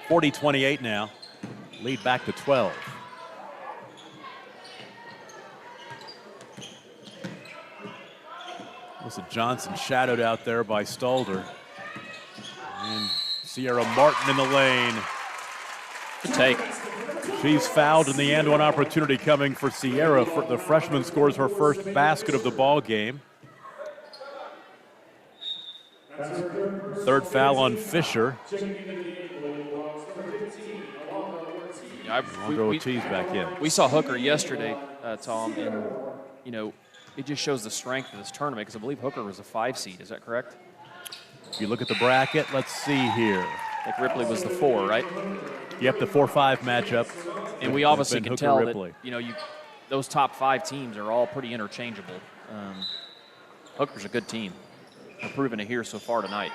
40-28 now. Lead back to 12. Listen, Johnson shadowed out there by Stalder. And Sierra Martin in the lane. Good take. She's fouled in the and one opportunity coming for Sierra. The freshman scores her first basket of the ball game. Third foul on Fisher. Ortiz back in. We saw Hooker yesterday, Tom, and it just shows the strength of this tournament because I believe Hooker was a 5 seed. Is that correct? If you look at the bracket, let's see here. I think Ripley was the 4, right? Yep, the 4-5 matchup. And we obviously can tell Ripley. that those top 5 teams are all pretty interchangeable. Hooker's a good team. They're proving it here so far tonight.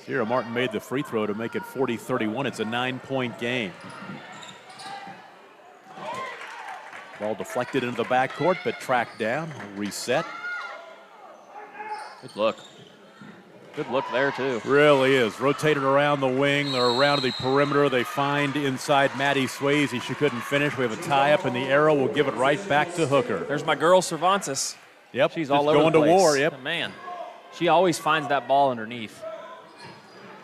Sierra Martin made the free throw to make it 40-31. It's a 9-point game. Ball deflected into the backcourt, but tracked down. Reset. Good look. Good look there, too. Really is. Rotated around the wing. They're around the perimeter. They find inside Maddie Swayze. She couldn't finish. We have a tie-up in the arrow. We'll give it right back to Hooker. There's my girl, Cervantes. Yep. She's all over going the place. to war. Yep. Man, she always finds that ball underneath.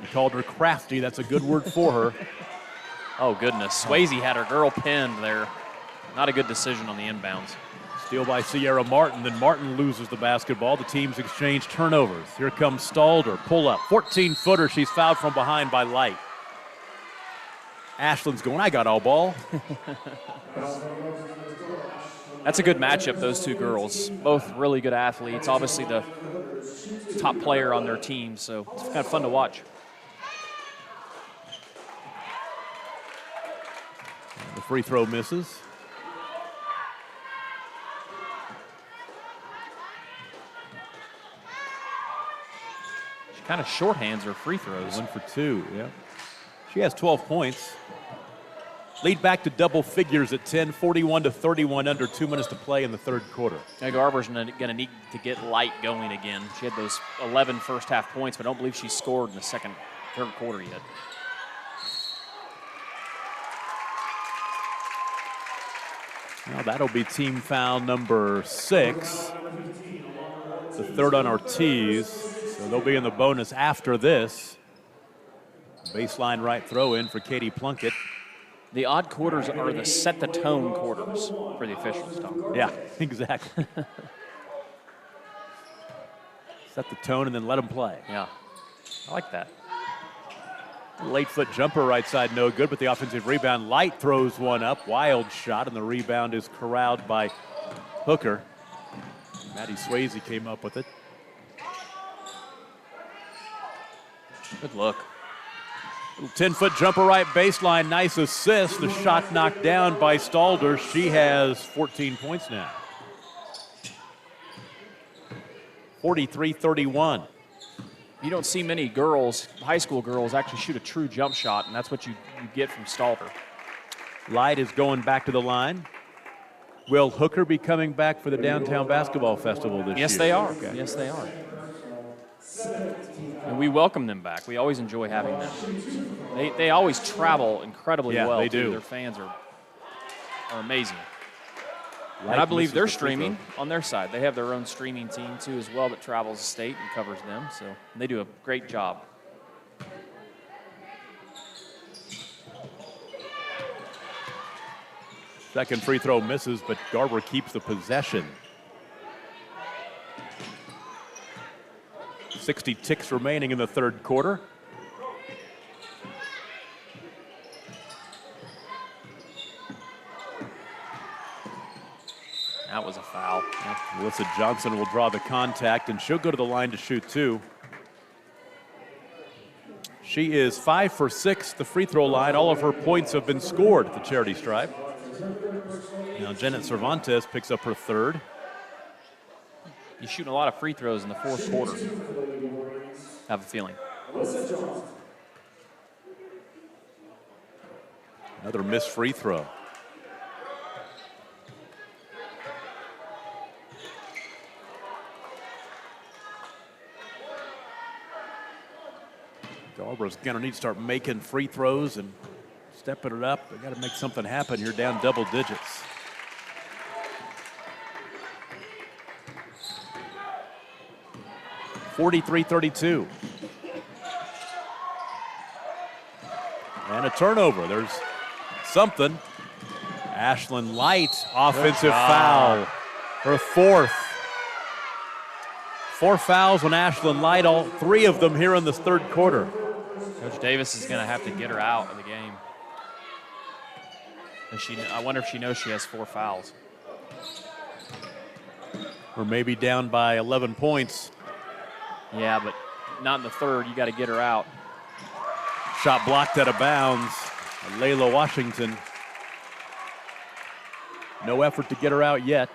You called her crafty. That's a good word for her. Oh, goodness. Swayze had her girl pinned there. Not a good decision on the inbounds. Steal by Sierra Martin, then Martin loses the basketball. The teams exchange turnovers. Here comes Stalder, pull up, 14-footer. She's fouled from behind by Light. Ashland's going, I got all ball. That's a good matchup, those two girls. Both really good athletes. Obviously the top player on their team, so it's kind of fun to watch. The free throw misses. Kind of shorthands her free throws. 1 for 2, yeah. She has 12 points. Lead back to double figures at 10, 41-31, under 2 minutes to play in the third quarter. Now Garber's going to need to get Light going again. She had those 11 first half points, but I don't believe she scored in the third quarter yet. Now that'll be team foul number 6. The third on Ortiz. So they'll be in the bonus after this. Baseline right throw in for Katie Plunkett. The odd quarters are the set the tone quarters for the officials, Tom. Yeah, exactly. Set the tone and then let them play. Yeah, I like that. Late foot jumper right side, no good, but the offensive rebound. Light throws one up. Wild shot, and the rebound is corralled by Hooker. Maddie Swayze came up with it. Good look. Little 10-foot jumper right baseline. Nice assist. The shot knocked down by Stalder. She has 14 points now. 43-31. You don't see many girls, high school girls, actually shoot a true jump shot, and that's what you get from Stalder. Light is going back to the line. Will Hooker be coming back for the Downtown Basketball Festival this year? Yes, they are. Okay. Yes, they are. And we welcome them back. We always enjoy having them. They always travel incredibly well. They do. Their fans are amazing. Light And I believe they're misses the free streaming on their side. They have their own streaming team, too, as well, that travels the state and covers them. So they do a great job. Second free throw misses, but Garber keeps the possession. 60 ticks remaining in the third quarter. That was a foul. Melissa Johnson will draw the contact, and she'll go to the line to shoot two. She is 5 for 6 the free throw line. All of her points have been scored at the charity stripe. Now Janet Cervantes picks up her third. You're shooting a lot of free throws in the fourth quarter, I have a feeling. Another missed free throw. Garber's going to need to start making free throws and stepping it up. They got to make something happen here, down double digits. (43-32). And a turnover. There's something. Ashlyn Light, offensive foul. Her fourth. 4 fouls on Ashlyn Light, all 3 of them here in this third quarter. Coach Davis is going to have to get her out of the game. I wonder if she knows she has 4 fouls. Or maybe down by 11 points. Yeah, but not in the third. You got to get her out. Shot blocked out of bounds. Layla Washington. No effort to get her out yet.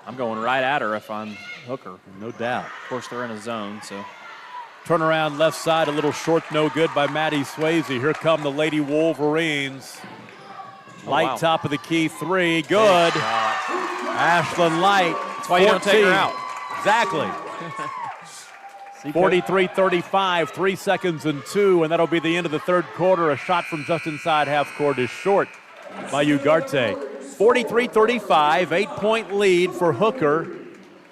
I'm going right at her if I'm Hooker. No doubt. Of course, they're in a zone, so. Turnaround left side, a little short, no good by Maddie Swayze. Here come the Lady Wolverines. Light, wow. top of the key, 3, good. Ashlyn Light. That's why you don't take her out. Exactly. 43-35, 3 seconds and 2, and that'll be the end of the third quarter. A shot from just inside half court is short by Ugarte. 43-35, 8-point lead for Hooker.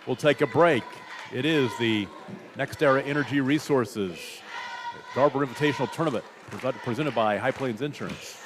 We'll take a break. It is the Next Era Energy Resources Garber Invitational Tournament presented by High Plains Insurance.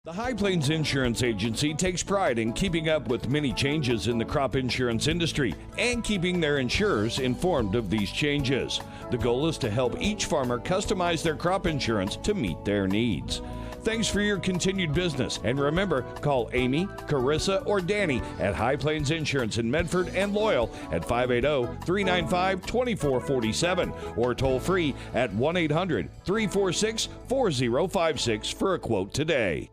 The High Plains Insurance Agency takes pride in keeping up with many changes in the crop insurance industry and keeping their insurers informed of these changes. The goal is to help each farmer customize their crop insurance to meet their needs. Thanks for your continued business. And remember, call Amy, Carissa, or Danny at High Plains Insurance in Medford and Loyal at 580-395-2447 or toll free at 1-800-346-4056 for a quote today.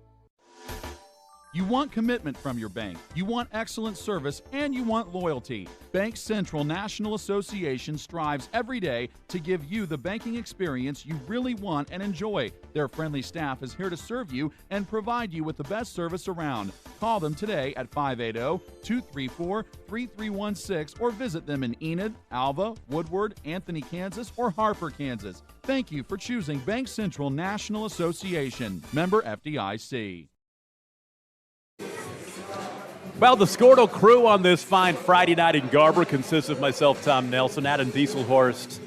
You want commitment from your bank, you want excellent service, and you want loyalty. Bank Central National Association strives every day to give you the banking experience you really want and enjoy. Their friendly staff is here to serve you and provide you with the best service around. Call them today at 580-234-3316 or visit them in Enid, Alva, Woodward, Anthony, Kansas, or Harper, Kansas. Thank you for choosing Bank Central National Association. Member FDIC. Well, the Scortal crew on this fine Friday night in Garber consists of myself, Tom Nelson, Adam Dieselhorst,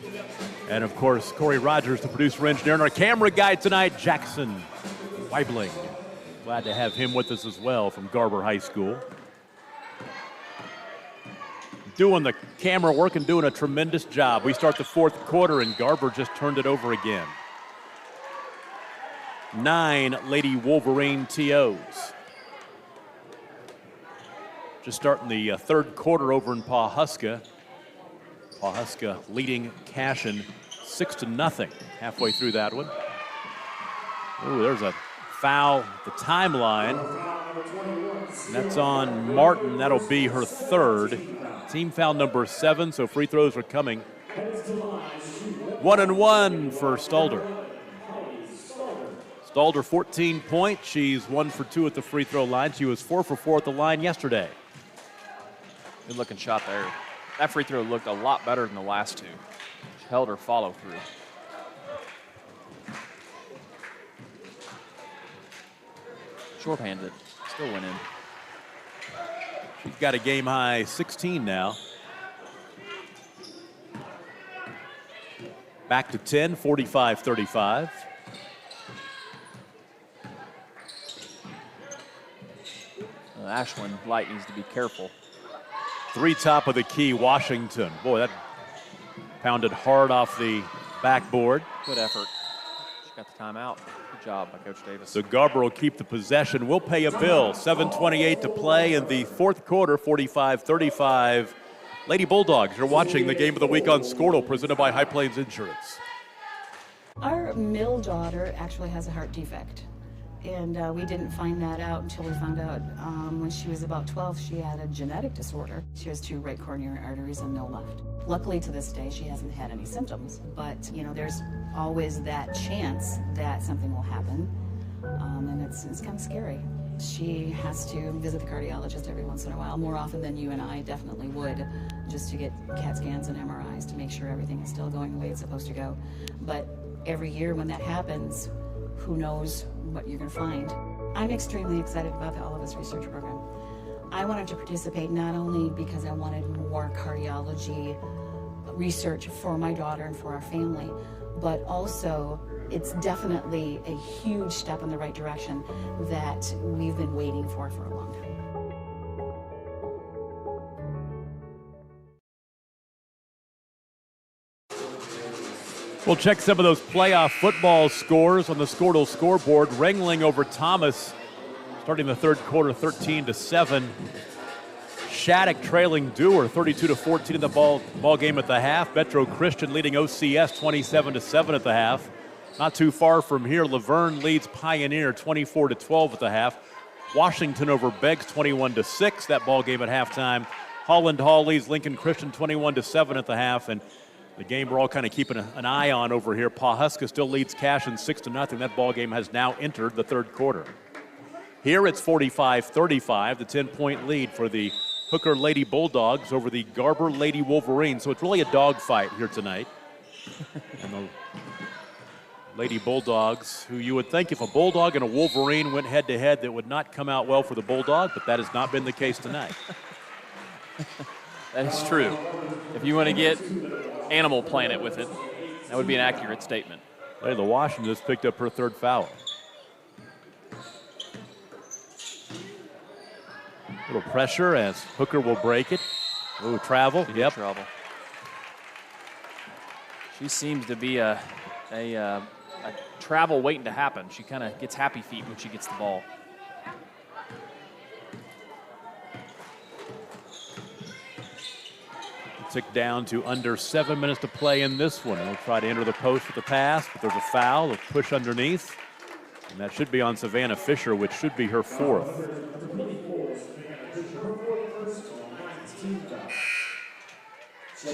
and, of course, Corey Rogers, the producer engineer, and our camera guy tonight, Jackson Weibling. Glad to have him with us as well from Garber High School. Doing the camera work and doing a tremendous job. We start the fourth quarter, and Garber just turned it over again. 9 Lady Wolverine TOs. Just starting the third quarter over in Pawhuska. Pawhuska leading Cashin 6-0 halfway through that one. Oh, there's a foul at the timeline. And that's on Martin. That'll be her third. Team foul number 7, so free throws are coming. 1-1 for Stalder. Stalder 14 points. She's 1 for 2 at the free throw line. She was 4 for 4 at the line yesterday. Good looking shot there. That free throw looked a lot better than the last 2. She held her follow through. Short-handed, still went in. She's got a game high 16 now. Back to 10, 45-35. Ashlyn Light needs to be careful. 3 top of the key, Washington. Boy, that pounded hard off the backboard. Good effort. She got the timeout. Good job by Coach Davis. So Garber will keep the possession. We'll pay a bill. 7:28 to play in the fourth quarter, 45-35. Lady Bulldogs, you're watching the game of the week on Scortal, presented by High Plains Insurance. Our middle daughter actually has a heart defect. And we didn't find that out until we found out when she was about 12, she had a genetic disorder. She has 2 right coronary arteries and no left. Luckily, to this day, she hasn't had any symptoms, but you know, there's always that chance that something will happen, and it's kind of scary. She has to visit the cardiologist every once in a while, more often than you and I definitely would, just to get CAT scans and MRIs to make sure everything is still going the way it's supposed to go. But every year when that happens, who knows what you're going to find. I'm extremely excited about the All of Us research program. I wanted to participate not only because I wanted more cardiology research for my daughter and for our family, but also it's definitely a huge step in the right direction that we've been waiting for a long time. We'll check some of those playoff football scores on the Squirtle scoreboard. Ringling over Thomas, starting the third quarter, 13-7. Shattuck trailing Dewar, 32-14 in the ball game at the half. Metro Christian leading OCS, 27-7 at the half. Not too far from here, Laverne leads Pioneer, 24-12 at the half. Washington over Beggs, 21-6. That ball game at halftime. Holland Hall leads Lincoln Christian, 21-7 at the half, and the game we're all kind of keeping an eye on over here. Pawhuska still leads Cashin 6-0. That ball game has now entered the third quarter. Here it's 45-35, the 10-point lead for the Hooker Lady Bulldogs over the Garber Lady Wolverines. So it's really a dogfight here tonight. And the Lady Bulldogs, who you would think if a Bulldog and a Wolverine went head-to-head, that would not come out well for the Bulldog, but that has not been the case tonight. That is true. If you want to get Animal Planet with it, that would be an accurate statement. Layla Washington just picked up her third foul. Little pressure as Hooker will break it. Ooh, travel. Yep. Travel. She seems to be a travel waiting to happen. She kind of gets happy feet when she gets the ball. Tick down to under 7 minutes to play in this one. They'll try to enter the post with the pass, but there's a foul, a push underneath. And that should be on Savannah Fisher, which should be her 4th. So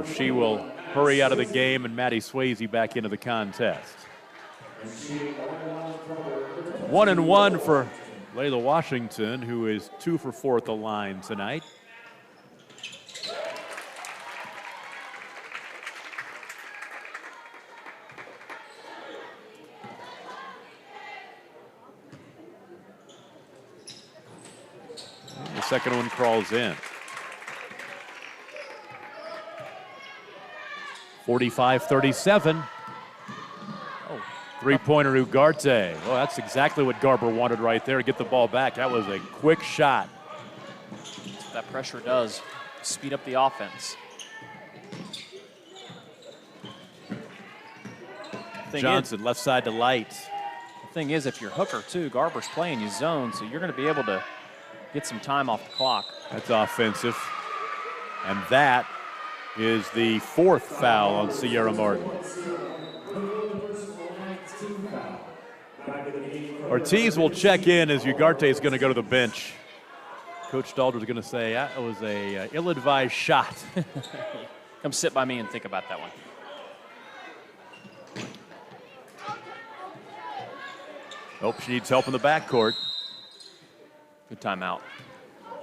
she will hurry out of the game, and Maddie Swayze back into the contest. 1-1 for Layla Washington, who is 2 for 4 at the line tonight. The second one crawls in. 45-37. Oh, three-pointer Ugarte. Well, that's exactly what Garber wanted right there, to get the ball back. That was a quick shot. That's what that pressure does. Speed up the offense. Johnson, left side to Light. The thing is, if you're Hooker, too, Garber's playing you zone, so you're going to be able to get some time off the clock. That's offensive. And that is the 4th foul on Sierra Martin. Ortiz will check in as Ugarte is going to go to the bench. Coach Stalder's going to say that was a ill-advised shot. Come sit by me and think about that one. Hope she needs help in the backcourt. Good timeout.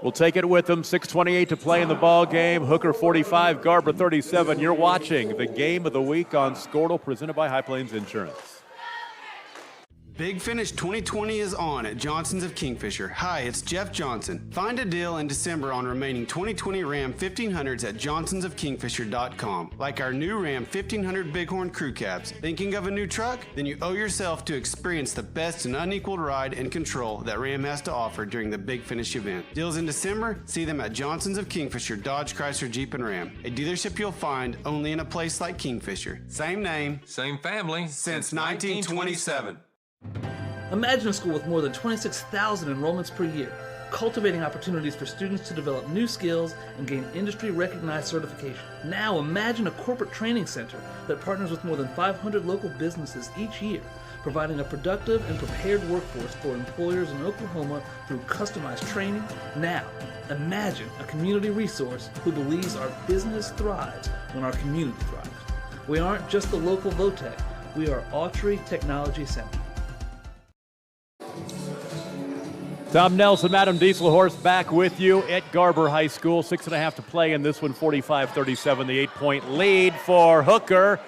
We'll take it with them. 6:28 to play in the ball game. Hooker 45, Garber 37. You're watching the game of the week on Squirtle, presented by High Plains Insurance. Big Finish 2020 is on at Johnson's of Kingfisher. Hi, it's Jeff Johnson. Find a deal in December on remaining 2020 Ram 1500s at johnsonsofkingfisher.com. Like our new Ram 1500 Bighorn Crew Cabs. Thinking of a new truck? Then you owe yourself to experience the best and unequaled ride and control that Ram has to offer during the Big Finish event. Deals in December? See them at Johnson's of Kingfisher, Dodge, Chrysler, Jeep, and Ram. A dealership you'll find only in a place like Kingfisher. Same name, same family, since 1927. Imagine a school with more than 26,000 enrollments per year, cultivating opportunities for students to develop new skills and gain industry-recognized certification. Now imagine a corporate training center that partners with more than 500 local businesses each year, providing a productive and prepared workforce for employers in Oklahoma through customized training. Now, imagine a community resource who believes our business thrives when our community thrives. We aren't just the local Votech, we are Autry Technology Center. Tom Nelson, Madam Dieselhorst back with you at Garber High School. 6.5 to play in this one, 45-37, the 8-point lead for Hooker.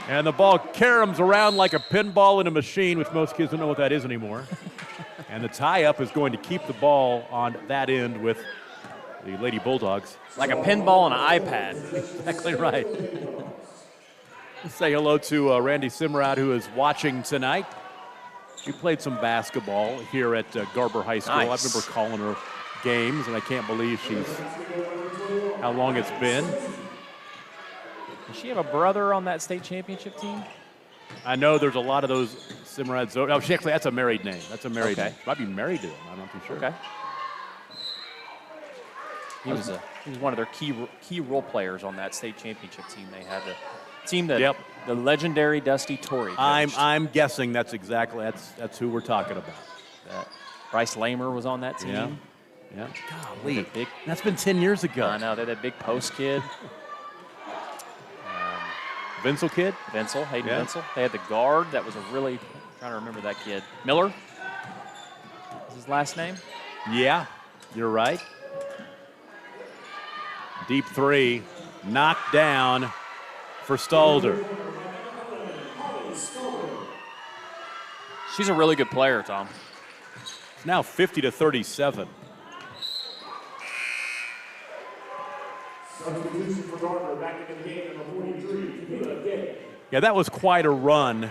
And the ball caroms around like a pinball in a machine, which most kids don't know what that is anymore. And the tie-up is going to keep the ball on that end with the Lady Bulldogs. Like a pinball on an iPad. Exactly right. Let's say hello to Randy Simrad, who is watching tonight. She played some basketball here at Garber High School. Nice. I remember calling her games, and I can't believe how long it's been. Does she have a brother on that state championship team? I know there's a lot of those Simrad. Oh, she actually, that's a married name. That's a married name. She might be married to him. I'm not too sure. Okay. He was one of their key role players on that state championship team. They had the team that the legendary Dusty Torrey coached. I'm guessing that's that's who we're talking about. Bryce Lamer was on that team. Yeah. Golly. That's been 10 years ago. I know. They had that big post kid. Vincel kid? Hayden Vincel. They had the guard that was I'm trying to remember that kid. Miller is his last name? Yeah, you're right. Deep three, knocked down for Stalder. She's a really good player, Tom. It's now 50-37. Yeah, that was quite a run.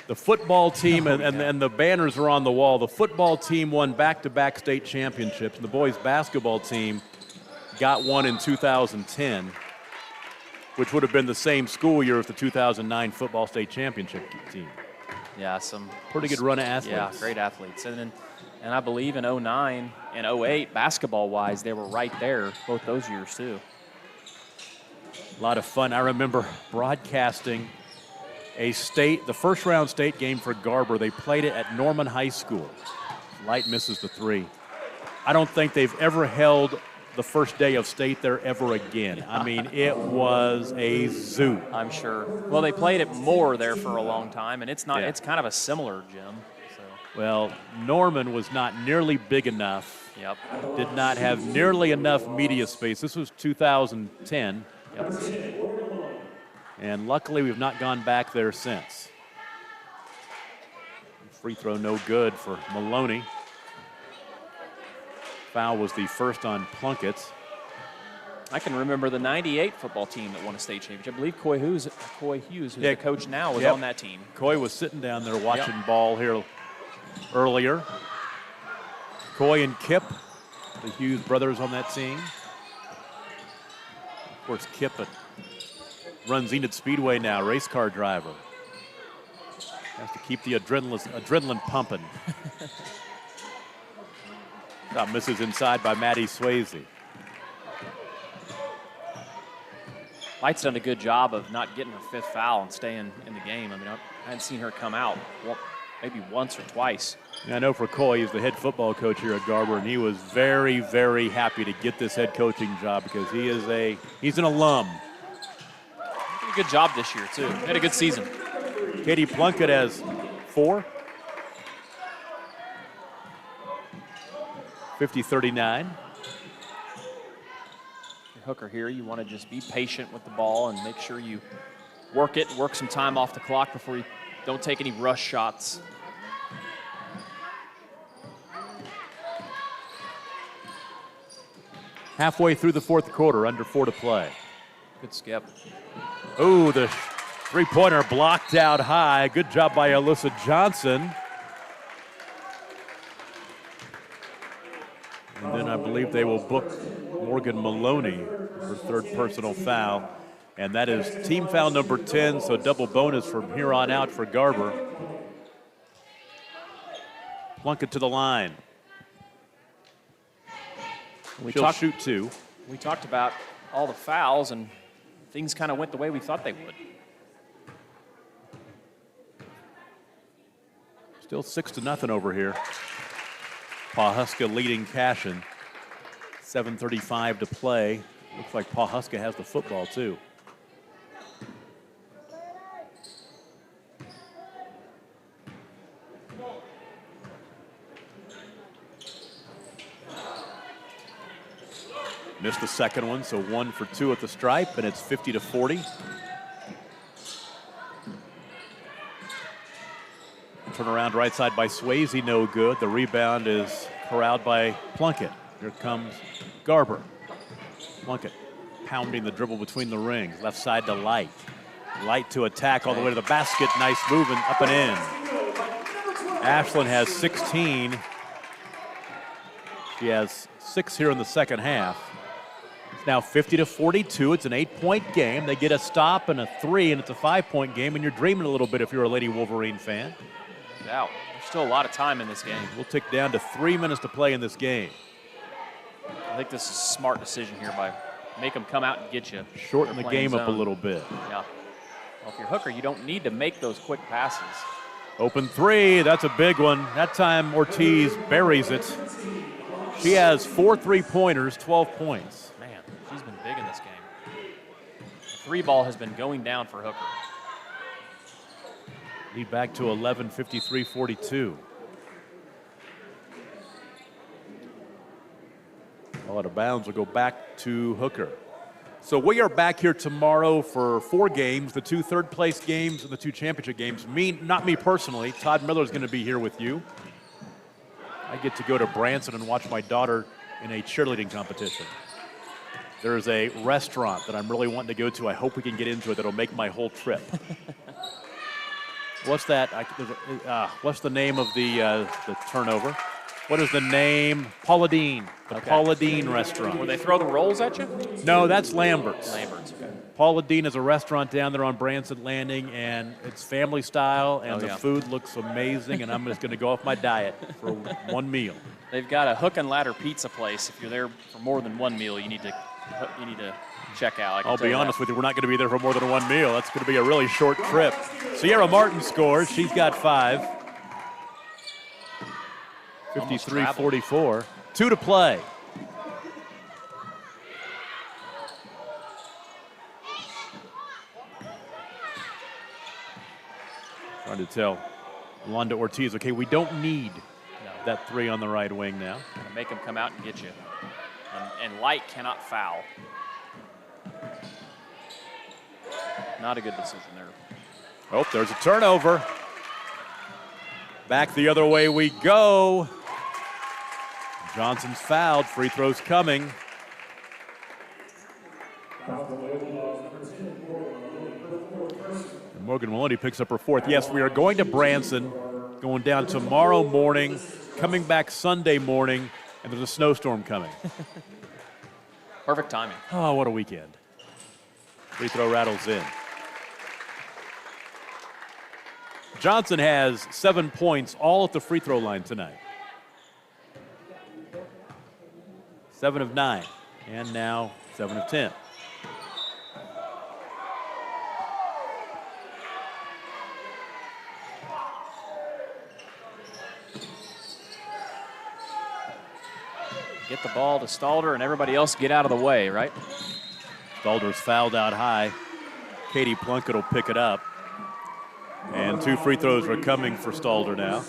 The football team and the banners are on the wall. The football team won back-to-back state championships, and the boys basketball team got one in 2010, which would have been the same school year as the 2009 football state championship team. Yeah, some pretty good run of athletes. Yeah, great athletes. And I believe in 09 and 08, basketball-wise, they were right there both those years too. A lot of fun. I remember broadcasting the first-round state game for Garber. They played it at Norman High School. Light misses the three. I don't think they've ever held the first day of state there ever again. I mean, it was a zoo. I'm sure. Well, they played it more there for a long time, and it's kind of a similar gym. So. Well, Norman was not nearly big enough. Yep. Did not have nearly enough media space. This was 2010. Yep. And luckily, we've not gone back there since. Free throw no good for Maloney. Foul was the first on Plunkett. I can remember the '98 football team that won a state championship. I believe Coy Hughes, who's the coach now, was on that team. Coy was sitting down there watching ball here earlier. Coy and Kip, the Hughes brothers on that team. Of course, Kip runs Enid Speedway now, race car driver. Has to keep the adrenaline pumping. Shot misses inside by Maddie Swayze. Light's done a good job of not getting her fifth foul and staying in the game. I mean, I hadn't seen her come out maybe once or twice. Yeah, I know for Coy, he's the head football coach here at Garber, and he was very, very happy to get this head coaching job because he's an alum. Did a good job this year, too. Had a good season. Katie Plunkett has 4. 50-39. Hooker here, you want to just be patient with the ball and make sure you work some time off the clock before you don't take any rush shots. Halfway through the fourth quarter, under 4 to play. Good skip. Ooh, the three-pointer blocked out high. Good job by Alyssa Johnson. And then I believe they will book Morgan Maloney for third personal foul. And that is team foul number 10, so double bonus from here on out for Garber. Plunkett to the line. She'll shoot 2. We talked about all the fouls, and things kind of went the way we thought they would. Still 6-0 over here. Pawhuska leading Cashin. 7:35 to play. Looks like Pawhuska has the football too. Missed the second one, so 1 for 2 at the stripe, and it's 50-40. Turnaround right side by Swayze, no good. The rebound is corralled by Plunkett. Here comes Garber. Plunkett pounding the dribble between the rings. Left side to Light. Light to attack all the way to the basket. Nice moving up and in. Ashland has 16. She has 6 here in the second half. It's now 50-42. It's an 8-point game. They get a stop and a 3, and it's a 5-point game, and you're dreaming a little bit if you're a Lady Wolverine fan. Out. There's still a lot of time in this game. We'll tick down to 3 minutes to play in this game. I think this is a smart decision here by make them come out and get you. Shorten the game up a little bit. Yeah. Well, if you're Hooker, you don't need to make those quick passes. Open 3, that's a big one. That time Ortiz buries it. She has 4 3-pointers, 12 points. Man, she's been big in this game. The 3 ball has been going down for Hooker. Lead back to 11, 53-42. Well, out of bounds will go back to Hooker. So we are back here tomorrow for 4 games, the 2 third-place games and the 2 championship games. Not me personally. Todd Miller is going to be here with you. I get to go to Branson and watch my daughter in a cheerleading competition. There's a restaurant that I'm really wanting to go to. I hope we can get into it. That'll make my whole trip. What's that? What's the name of the turnover? What is the name? Paula Deen. The Paula Deen restaurant. Where they throw the rolls at you? No, that's Lambert's. Lambert's, okay. Paula Deen is a restaurant down there on Branson Landing, and it's family style, and the food looks amazing, and I'm just going to go off my diet for 1 meal. They've got a hook and ladder pizza place. If you're there for more than 1 meal, you need to check out. I'll be honest with you, we're not going to be there for more than 1 meal. That's going to be a really short trip. Sierra Martin scores. She's got 5. 53-44. 2 to play. Trying to tell Londa Ortiz, okay, we don't need that 3 on the right wing now. Make them come out and get you. And Light cannot foul. Not a good decision there. Oh, there's a turnover. Back the other way we go. Johnson's fouled. Free throws coming. And Morgan Maloney picks up her 4th. Yes, we are going to Branson, going down tomorrow morning, coming back Sunday morning, and there's a snowstorm coming. Perfect timing. Oh, what a weekend. Free throw rattles in. Johnson has 7 points, all at the free throw line tonight. 7 of 9, and now 7 of 10. Get the ball to Stalder and everybody else get out of the way, right? Stalder's fouled out high. Katie Plunkett will pick it up. And 2 free throws are coming for Stalder now.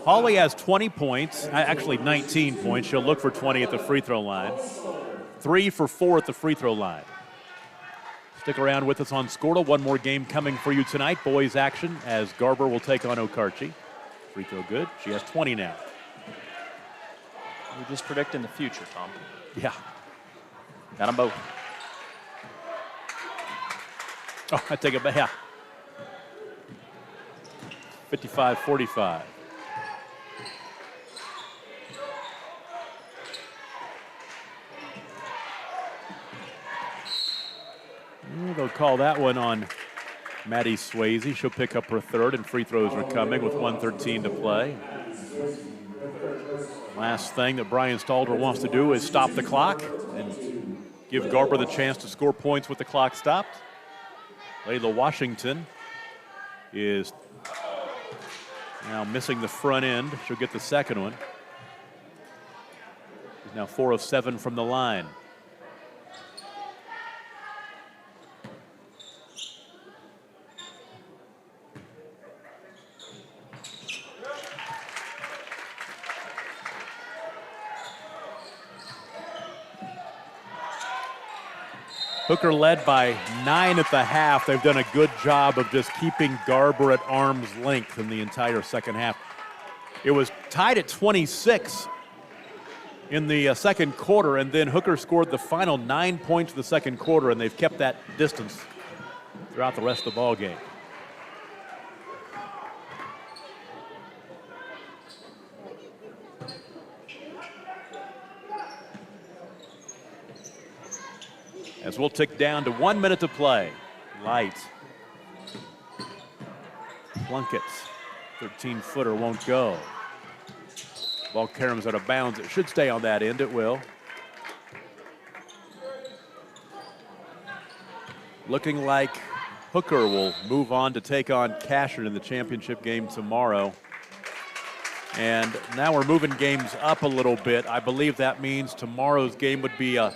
Holly has 20 points, actually 19 points. She'll look for 20 at the free throw line. 3 for 4 at the free throw line. Stick around with us on Scorta. One more game coming for you tonight. Boys action as Garber will take on Okarche. Free throw good. She has 20 now. We're just predicting the future, Tom. Yeah. Got them both. Oh, I take it back. Yeah. 55-45. They'll call that one on Maddie Swayze. She'll pick up her 3rd, and free throws are coming with 1:13 to play. Last thing that Brian Stalder wants to do is stop the clock and give Garber the chance to score points with the clock stopped. Layla Washington is Now missing the front end. She'll get the second one. She's now 4 of 7 from the line. Hooker led by 9 at the half. They've done a good job of just keeping Garber at arm's length in the entire second half. It was tied at 26 in the second quarter, and then Hooker scored the final 9 points of the second quarter, and they've kept that distance throughout the rest of the ball game. As we'll tick down to 1 minute to play. Light. Plunkett's 13-footer won't go. Ball caroms out of bounds. It should stay on that end. It will. Looking like Hooker will move on to take on Cashern in the championship game tomorrow. And now we're moving games up a little bit. I believe that means tomorrow's game would be a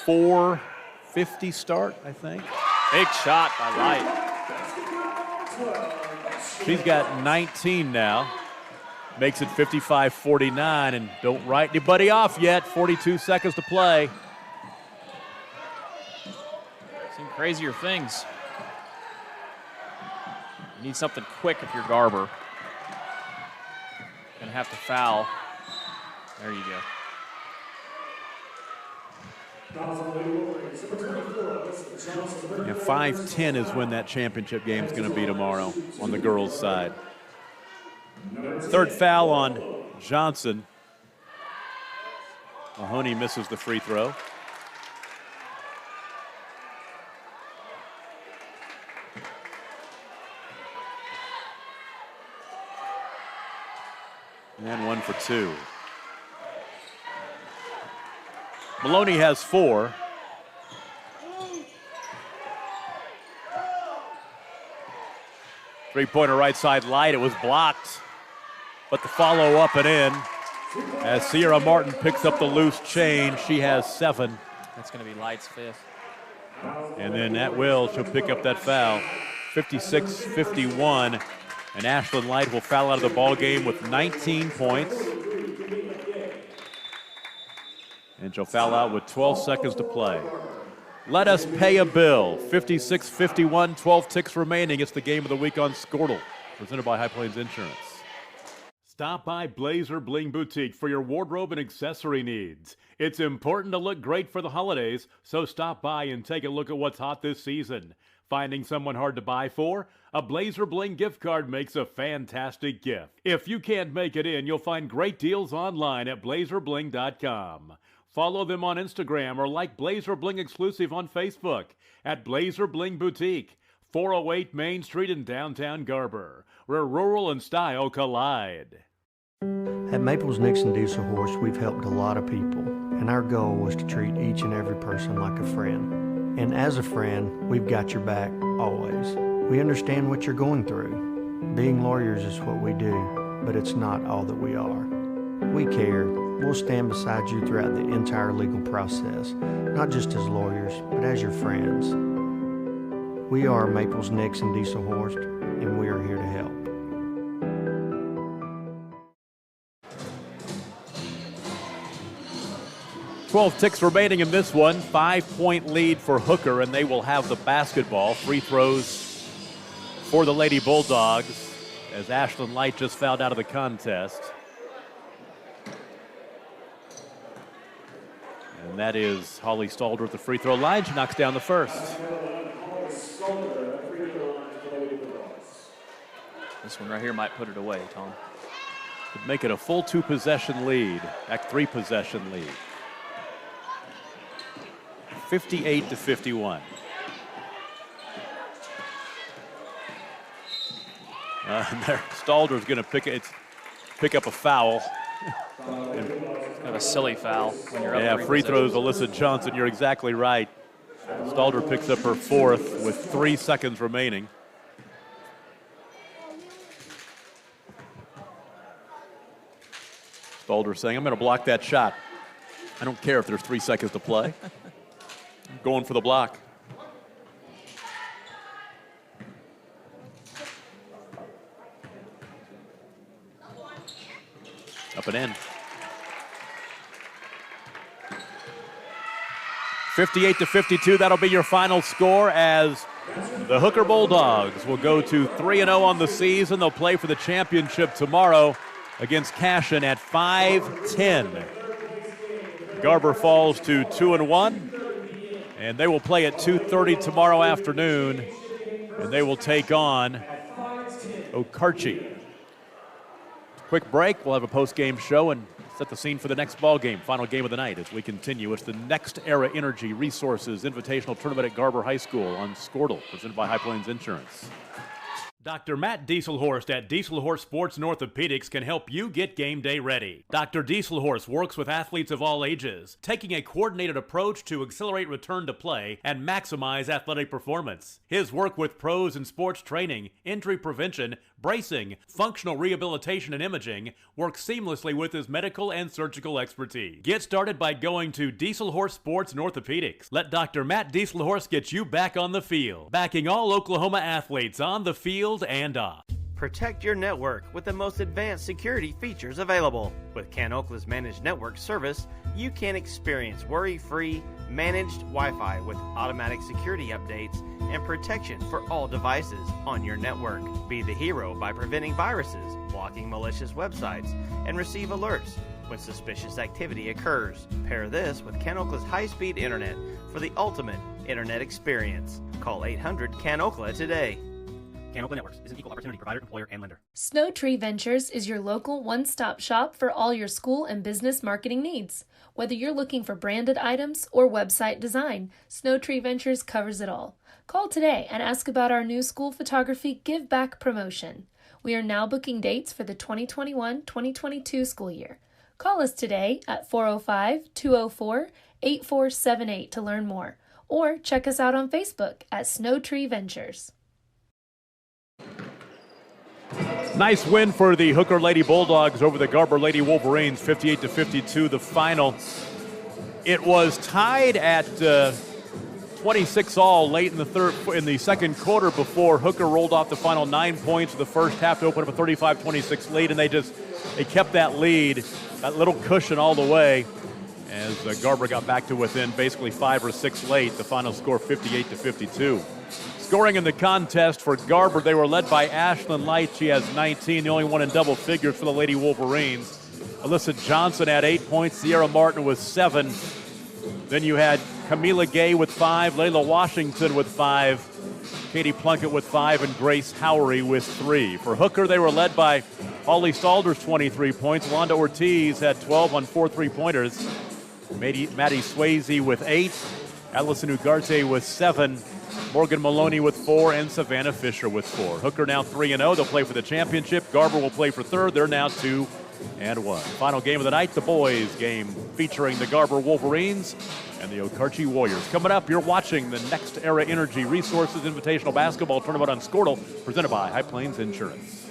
4:50 start, I think. Big shot by Light. She's got 19 now. Makes it 55-49, and don't write anybody off yet. 42 seconds to play. Some crazier things. You need something quick if you're Garber. Gonna have to foul. There you go. Yeah, 5:10 is when that championship game is going to be tomorrow on the girls' side. Third foul on Johnson. Mahoney misses the free throw. And 1 for 2. Maloney has 4. Three-pointer right side Light. It was blocked, but the follow-up and in as Sierra Martin picks up the loose chain. She has 7. That's going to be Light's 5th. And then she'll pick up that foul. 56-51, and Ashlyn Light will foul out of the ball game with 19 points. And she'll foul out with 12 seconds to play. Let us pay a bill. 56-51, 12 ticks remaining. It's the game of the week on Squirtle, presented by High Plains Insurance. Stop by Blazer Bling Boutique for your wardrobe and accessory needs. It's important to look great for the holidays, so stop by and take a look at what's hot this season. Finding someone hard to buy for? A Blazer Bling gift card makes a fantastic gift. If you can't make it in, you'll find great deals online at blazerbling.com. Follow them on Instagram or like Blazer Bling Exclusive on Facebook at Blazer Bling Boutique, 408 Main Street in downtown Garber, where rural and style collide. At Maples Nixon Diesel Horse, we've helped a lot of people, and our goal was to treat each and every person like a friend. And as a friend, we've got your back always. We understand what you're going through. Being lawyers is what we do, but it's not all that we are. We care. We'll stand beside you throughout the entire legal process, not just as lawyers, but as your friends. We are Maples Nixon Diesel Horse, and we are here to help. "12 ticks remaining in this one. 5-point lead for Hooker, and they will have the basketball. Free throws for the Lady Bulldogs as Ashlyn Light just fouled out of the contest. And that is Holly Stalder at the free throw line. She knocks down the first. This one right here might put it away, Tom. Could make it a full 2-possession lead, at 3-possession lead. 58-51. Stalder's going to pick up a foul. Kind of a silly foul when you're up. Yeah, free throws, Alyssa Johnson. You're exactly right. Stalder picks up her 4th with 3 seconds remaining. Stalder saying, I'm going to block that shot. I don't care if there's 3 seconds to play. I'm going for the block. Up and in. 58-52, that'll be your final score as the Hooker Bulldogs will go to 3-0 on the season. They'll play for the championship tomorrow against Cashin at 5-10. Garber falls to 2-1, and they will play at 2:30 tomorrow afternoon, and they will take on Okarche. Quick break. We'll have a post-game show and set the scene for the next ball game, final game of the night as we continue. It's the Next Era Energy Resources Invitational Tournament at Garber High School on Squirtle, presented by High Plains Insurance. Dr. Matt Dieselhorst at Dieselhorst Sports and Orthopedics can help you get game day ready. Dr. Dieselhorst works with athletes of all ages, taking a coordinated approach to accelerate return to play and maximize athletic performance. His work with pros in sports training, injury prevention, bracing, functional rehabilitation, and imaging works seamlessly with his medical and surgical expertise. Get started by going to Dieselhorst Sports and Orthopedics. Let Dr. Matt Dieselhorst get you back on the field, backing all Oklahoma athletes on the field and off. Protect your network with the most advanced security features available. With CanOkla's Managed Network Service, you can experience worry-free, managed Wi-Fi with automatic security updates and protection for all devices on your network. Be the hero by preventing viruses, blocking malicious websites, and receive alerts when suspicious activity occurs. Pair this with CanOkla's high-speed internet for the ultimate internet experience. Call 800-CAN-OKLA today. CanOkla Networks is an equal opportunity provider, employer, and lender. Snow Tree Ventures is your local one-stop shop for all your school and business marketing needs. Whether you're looking for branded items or website design, Snow Tree Ventures covers it all. Call today and ask about our new school photography Give Back promotion. We are now booking dates for the 2021-2022 school year. Call us today at 405-204-8478 to learn more, or check us out on Facebook at Snow Tree Ventures. Nice win for the Hooker Lady Bulldogs over the Garber Lady Wolverines, 58-52, the final. It was tied at 26 all late in the second quarter before Hooker rolled off the final 9 points of the first half to open up a 35-26 lead, and they kept that lead, that little cushion all the way as Garber got back to within basically 5 or 6 late. The final score 58-52. Scoring in the contest for Garber, they were led by Ashlyn Light. She has 19, the only one in double figures for the Lady Wolverines. Alyssa Johnson had 8 points, Sierra Martin with 7. Then you had Camila Gay with 5, Layla Washington with 5, Katie Plunkett with 5, and Grace Howery with 3. For Hooker, they were led by Holly Stalder's 23 points. Londa Ortiz had 12 on 4 3-pointers. Maddie Swayze with 8, Allison Ugarte with 7, Morgan Maloney with 4, and Savannah Fisher with 4. Hooker now 3-0. They'll play for the championship. Garber will play for third. They're now 2-1. Final game of the night, the boys game, featuring the Garber Wolverines and the Okarche Warriors. Coming up, you're watching the Next Era Energy Resources Invitational Basketball Tournament on Squirtle, presented by High Plains Insurance.